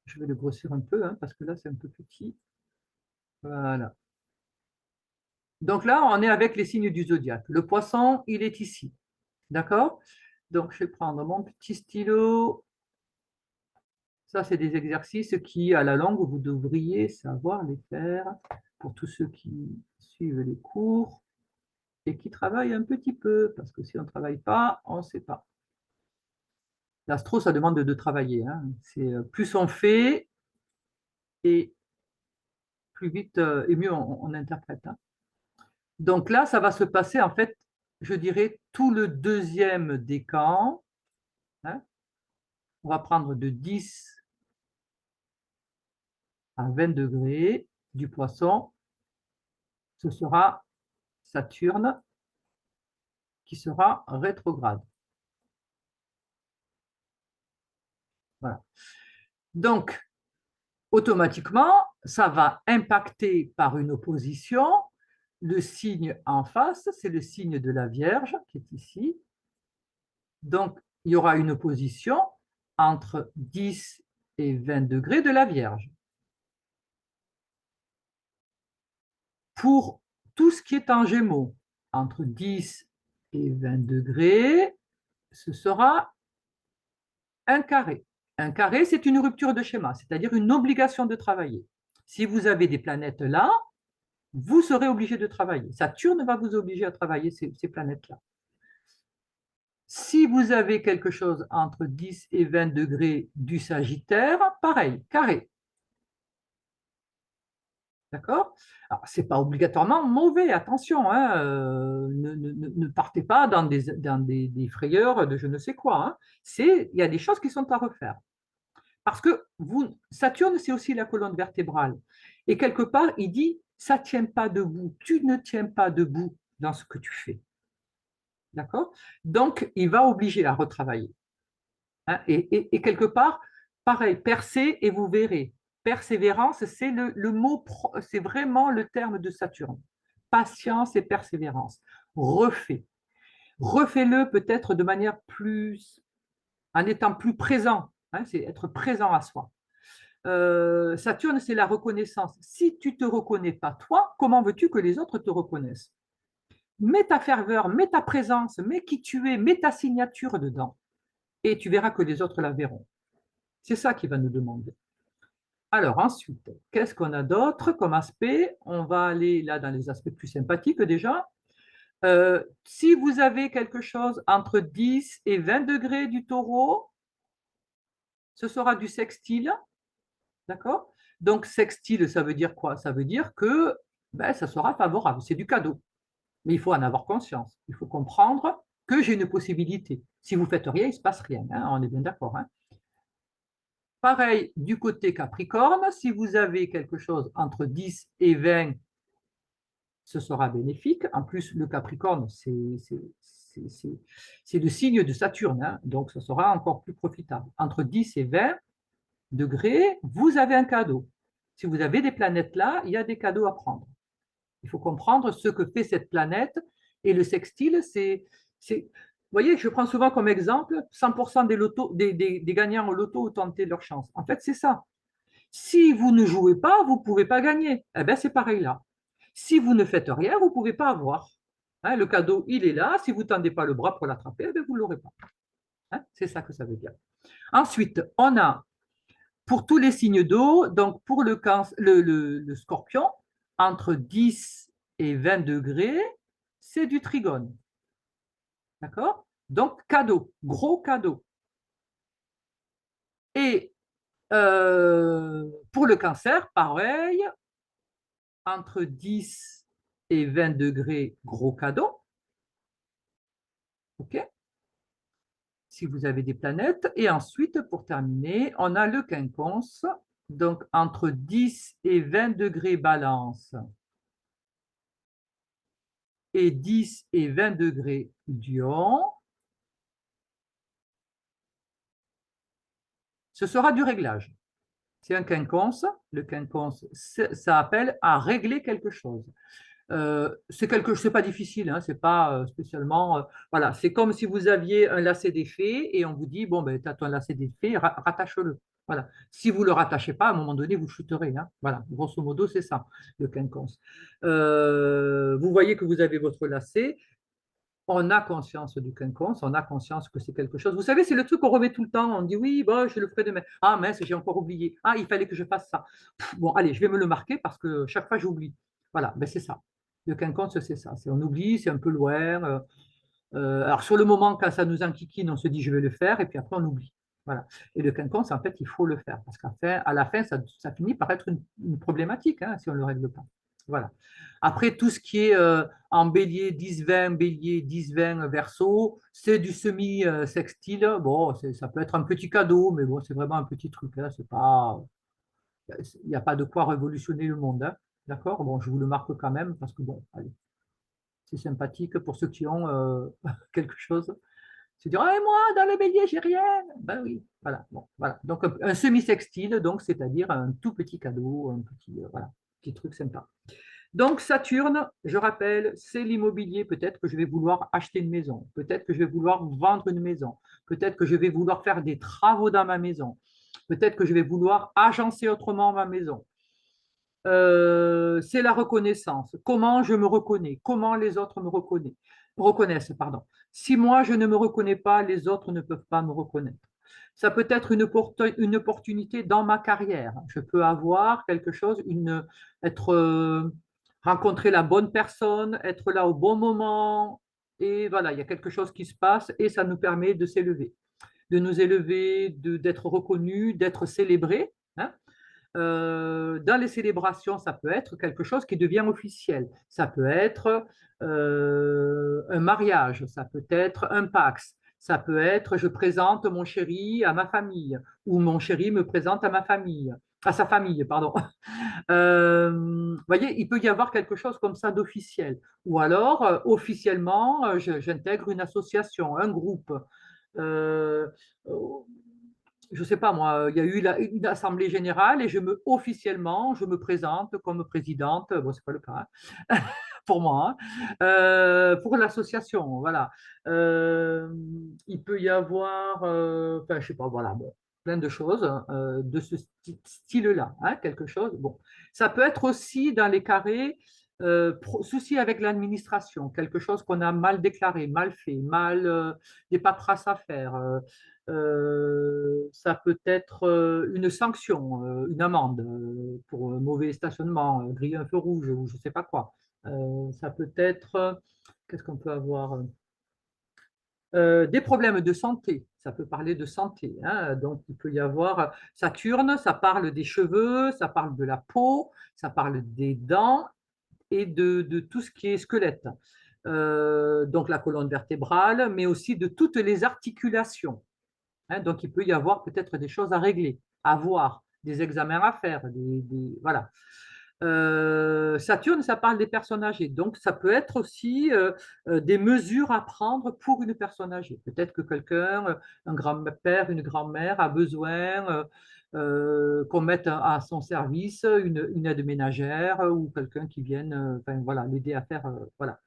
Je vais le grossir un peu, hein, parce que là, c'est un peu petit. Voilà. Donc là, on est avec les signes du zodiaque. Le poisson, il est ici. D'accord? Donc, je vais prendre mon petit stylo. Ça, c'est des exercices qui, à la longue, vous devriez savoir les faire pour tous ceux qui suivent les cours et qui travaillent un petit peu, parce que si on ne travaille pas, on ne sait pas. L'astro, ça demande de travailler, hein. C'est plus on fait et plus vite et mieux on interprète, hein. Donc là, ça va se passer en fait, je dirais, tout le deuxième décan, hein. On va prendre de 10 à 20 degrés du poisson. Ce sera Saturne qui sera rétrograde. Voilà. Donc, automatiquement, ça va impacter par une opposition le signe en face, c'est le signe de la Vierge qui est ici. Donc, il y aura une opposition entre 10 et 20 degrés de la Vierge. Pour tout ce qui est en Gémeaux, entre 10 et 20 degrés, ce sera un carré. Un carré, c'est une rupture de schéma, c'est-à-dire une obligation de travailler. Si vous avez des planètes là, vous serez obligé de travailler. Saturne va vous obliger à travailler ces planètes-là. Si vous avez quelque chose entre 10 et 20 degrés du Sagittaire, pareil, carré. D'accord? Alors, ce n'est pas obligatoirement mauvais, attention, hein, ne partez pas dans des frayeurs de je ne sais quoi, hein. Il y a des choses qui sont à refaire. Parce que Saturne, c'est aussi la colonne vertébrale. Et quelque part, il dit, ça ne tient pas debout, tu ne tiens pas debout dans ce que tu fais. D'accord? Donc, il va obliger à retravailler, hein. Et quelque part, pareil, percez et vous verrez. Persévérance, c'est le mot, c'est vraiment le terme de Saturne. Patience et persévérance. Refais. Refais-le peut-être de manière plus, en étant plus présent, hein, c'est être présent à soi. Saturne, c'est la reconnaissance. Si tu ne te reconnais pas toi, comment veux-tu que les autres te reconnaissent? Mets ta ferveur, mets ta présence, mets qui tu es, mets ta signature dedans. Et tu verras que les autres la verront. C'est ça qu'il va nous demander. Alors ensuite, qu'est-ce qu'on a d'autre comme aspect? On va aller là dans les aspects plus sympathiques déjà. Si vous avez quelque chose entre 10 et 20 degrés du taureau, ce sera du sextile. D'accord? Donc, sextile, ça veut dire quoi? Ça veut dire que ben, ça sera favorable, c'est du cadeau. Mais il faut en avoir conscience. Il faut comprendre que j'ai une possibilité. Si vous ne faites rien, il ne se passe rien, hein, on est bien d'accord, hein. Pareil, du côté Capricorne, si vous avez quelque chose entre 10 et 20, ce sera bénéfique. En plus, le Capricorne, c'est le signe de Saturne, hein, donc ce sera encore plus profitable. Entre 10 et 20 degrés, vous avez un cadeau. Si vous avez des planètes là, il y a des cadeaux à prendre. Il faut comprendre ce que fait cette planète. Et le sextile, vous voyez, je prends souvent comme exemple 100% des gagnants au loto ont tenté leur chance. En fait, c'est ça. Si vous ne jouez pas, vous ne pouvez pas gagner. Eh bien, c'est pareil là. Si vous ne faites rien, vous ne pouvez pas avoir. Hein, le cadeau, il est là. Si vous ne tendez pas le bras pour l'attraper, eh bien, vous ne l'aurez pas. Hein, c'est ça que ça veut dire. Ensuite, on a pour tous les signes d'eau, donc pour le scorpion, entre 10 et 20 degrés, c'est du trigone. D'accord? Donc, cadeau, gros cadeau. Et pour le cancer, pareil, entre 10 et 20 degrés, gros cadeau. OK? Si vous avez des planètes. Et ensuite, pour terminer, on a le quinconce. Donc, entre 10 et 20 degrés balance et 10 et 20 degrés lion, ce sera du réglage. C'est un quinconce. Le quinconce, ça appelle à régler quelque chose. C'est pas difficile, hein, c'est pas spécialement. Voilà, c'est comme si vous aviez un lacet défait et on vous dit bon ben tu as ton lacet défait, rattache-le. Voilà. Si vous le rattachez pas, à un moment donné, vous chuterez, hein. Voilà, grosso modo, c'est ça le quinconce. Vous voyez que vous avez votre lacet. On a conscience du quinconce, on a conscience que c'est quelque chose. Vous savez, c'est le truc qu'on remet tout le temps. On dit oui, bon, je le ferai demain. Ah mince, j'ai encore oublié. Ah, il fallait que je fasse ça. Bon, allez, je vais me le marquer parce que chaque fois j'oublie. Voilà, ben c'est ça. Le quinconce, c'est ça. On oublie, c'est un peu loin. Alors sur le moment, quand ça nous enquiquine, on se dit je vais le faire, et puis après on oublie. Voilà. Et le quinconce, en fait, il faut le faire parce qu'à la fin, ça finit par être une problématique hein, si on ne le règle pas. Voilà. Après, tout ce qui est en bélier 10-20, bélier 10-20 verso, c'est du semi-sextile. Bon, ça peut être un petit cadeau, mais bon, c'est vraiment un petit truc. Hein, c'est pas, il n'y a pas de quoi révolutionner le monde. Hein, d'accord? Bon, je vous le marque quand même parce que bon, allez, c'est sympathique pour ceux qui ont quelque chose. C'est dire, ah, moi, dans le bélier, j'ai rien. Ben oui, voilà. Bon, voilà. Donc, un semi-sextile, donc, c'est-à-dire un tout petit cadeau, un petit, voilà, petit truc sympa. Donc, Saturne, je rappelle, c'est l'immobilier. Peut-être que je vais vouloir acheter une maison. Peut-être que je vais vouloir vendre une maison. Peut-être que je vais vouloir faire des travaux dans ma maison. Peut-être que je vais vouloir agencer autrement ma maison. C'est la reconnaissance. Comment je me reconnais? Comment les autres reconnaissent, pardon. Si moi je ne me reconnais pas, les autres ne peuvent pas me reconnaître. Ça peut être une opportunité dans ma carrière. Je peux avoir quelque chose, être rencontrer la bonne personne, être là au bon moment, et voilà, il y a quelque chose qui se passe et ça nous permet de s'élever, de nous élever, d'être reconnus, d'être célébrés. Hein. Dans les célébrations, ça peut être quelque chose qui devient officiel. Ça peut être un mariage, ça peut être un Pax, ça peut être je présente mon chéri à ma famille ou mon chéri me présente à ma famille, à sa famille, pardon. Vous voyez, il peut y avoir quelque chose comme ça d'officiel. Ou alors, officiellement, j'intègre une association, un groupe. Euh, je ne sais pas moi, il y a eu une assemblée générale et officiellement, je me présente comme présidente, bon, c'est pas le cas hein, pour moi, hein, pour l'association, voilà. Euh, il peut y avoir, enfin, je sais pas, voilà, bon, plein de choses de ce style-là, hein, quelque chose. Bon, ça peut être aussi dans les carrés. Souci avec l'administration, quelque chose qu'on a mal déclaré, mal fait, des paperasses à faire, ça peut être une sanction, une amende pour mauvais stationnement, griller un feu rouge ou je ne sais pas quoi. Ça peut être, qu'est-ce qu'on peut avoir? Des problèmes de santé, ça peut parler de santé. Hein. Donc, il peut y avoir Saturne, ça parle des cheveux, ça parle de la peau, ça parle des dents et de tout ce qui est squelette. Donc, la colonne vertébrale, mais aussi de toutes les articulations. Hein, donc, il peut y avoir peut-être des choses à régler, à voir, des examens à faire, voilà. Saturne, ça parle des personnes âgées. Donc, ça peut être aussi des mesures à prendre pour une personne âgée. Peut-être que quelqu'un, un grand-père, une grand-mère, a besoin qu'on mette à son service une aide ménagère ou quelqu'un qui vienne enfin, voilà, l'aider à faire voilà,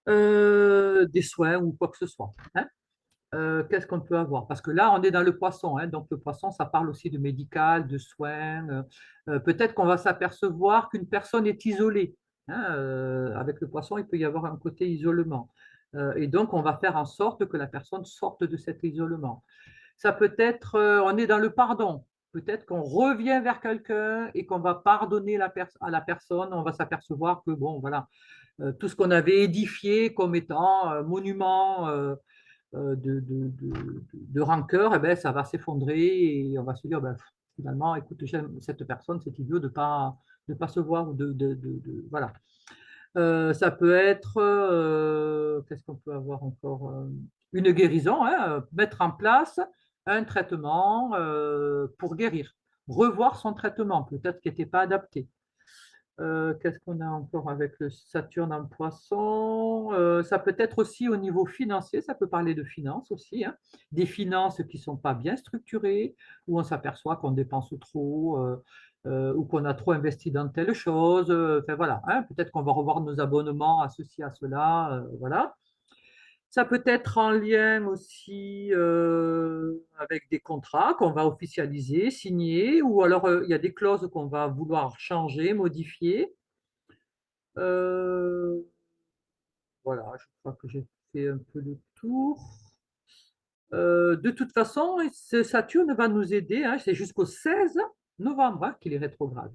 des soins ou quoi que ce soit. Hein. Qu'est-ce qu'on peut avoir? Parce que là, on est dans le poisson, hein, donc le poisson, ça parle aussi de médical, de soins. Peut-être qu'on va s'apercevoir qu'une personne est isolée. Hein, avec le poisson, il peut y avoir un côté isolement. Et donc, on va faire en sorte que la personne sorte de cet isolement. Ça peut être, on est dans le pardon. Peut-être qu'on revient vers quelqu'un et qu'on va pardonner à la personne. On va s'apercevoir que, bon, voilà, tout ce qu'on avait édifié comme étant monument de rancœur, eh ben, ça va s'effondrer et on va se dire, ben, finalement, écoute, j'aime cette personne, c'est idiot de pas se voir. Voilà. Ça peut être, qu'est-ce qu'on peut avoir encore? Une guérison, hein, mettre en place un traitement pour guérir. revoir son traitement, peut-être qu'il n'était pas adapté. Qu'est-ce qu'on a encore avec le Saturne en poisson? Ça peut être aussi au niveau financier, ça peut parler de finances aussi, hein. Des finances qui ne sont pas bien structurées, où on s'aperçoit qu'on dépense trop, ou qu'on a trop investi dans telle chose. Enfin, voilà, hein. Peut-être qu'on va revoir nos abonnements à ceci, à cela, voilà. Ça peut être en lien aussi avec des contrats qu'on va officialiser, signer, ou alors il y a des clauses qu'on va vouloir changer, modifier. Euh, voilà, je crois que j'ai fait un peu le tour. De toute façon, Saturne va nous aider, hein, c'est jusqu'au 16 novembre hein, qu'il est rétrograde.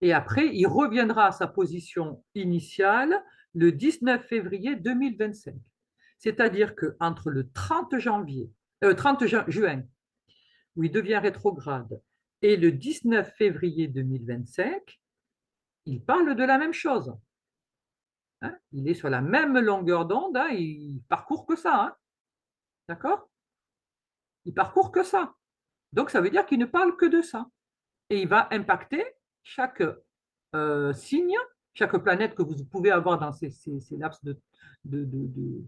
Et après, il reviendra à sa position initiale le 19 février 2025. C'est-à-dire qu'entre le 30 janvier, 30 juin, où il devient rétrograde, et le 19 février 2025, il parle de la même chose. Hein. Il est sur la même longueur d'onde, hein, il parcourt que ça. Hein. D'accord? Il parcourt que ça. Donc, ça veut dire qu'il ne parle que de ça. Et il va impacter chaque signe, chaque planète que vous pouvez avoir dans ces laps de, de, de,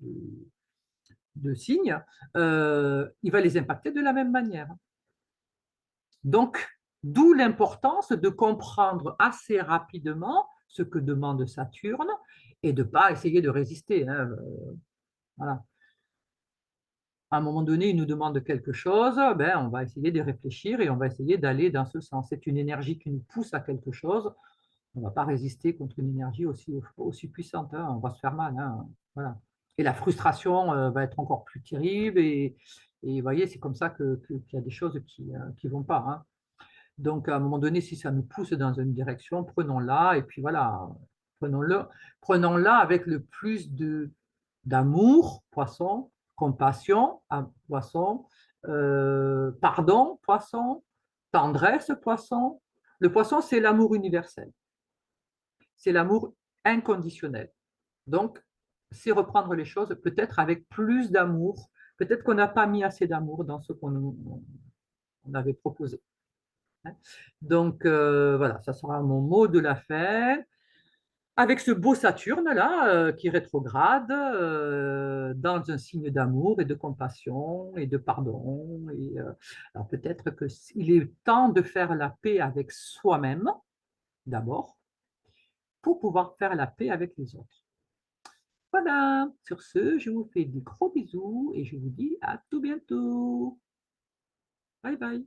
de signes, il va les impacter de la même manière. Donc, d'où l'importance de comprendre assez rapidement ce que demande Saturne et de ne pas essayer de résister. Hein. Voilà. À un moment donné, il nous demande quelque chose, ben, on va essayer de réfléchir et on va essayer d'aller dans ce sens. C'est une énergie qui nous pousse à quelque chose. On ne va pas résister contre une énergie aussi puissante. Hein. On va se faire mal. Hein. Voilà. Et la frustration va être encore plus terrible. Et vous voyez, c'est comme ça qu'il y a des choses qui ne vont pas. Hein. Donc, à un moment donné, si ça nous pousse dans une direction, prenons-la. Et puis voilà, prenons-la avec le plus d'amour, poisson, compassion, poisson, pardon, poisson, tendresse, poisson. Le poisson, c'est l'amour universel. C'est l'amour inconditionnel. Donc, c'est reprendre les choses peut-être avec plus d'amour. Peut-être qu'on n'a pas mis assez d'amour dans ce qu'on avait proposé. Hein. Donc, voilà, ça sera mon mot de la fin. Avec ce beau Saturne-là, qui rétrograde dans un signe d'amour et de compassion et de pardon. Alors peut-être qu'il est temps de faire la paix avec soi-même, d'abord, pour pouvoir faire la paix avec les autres. Voilà, sur ce, je vous fais des gros bisous et je vous dis à tout bientôt. Bye bye.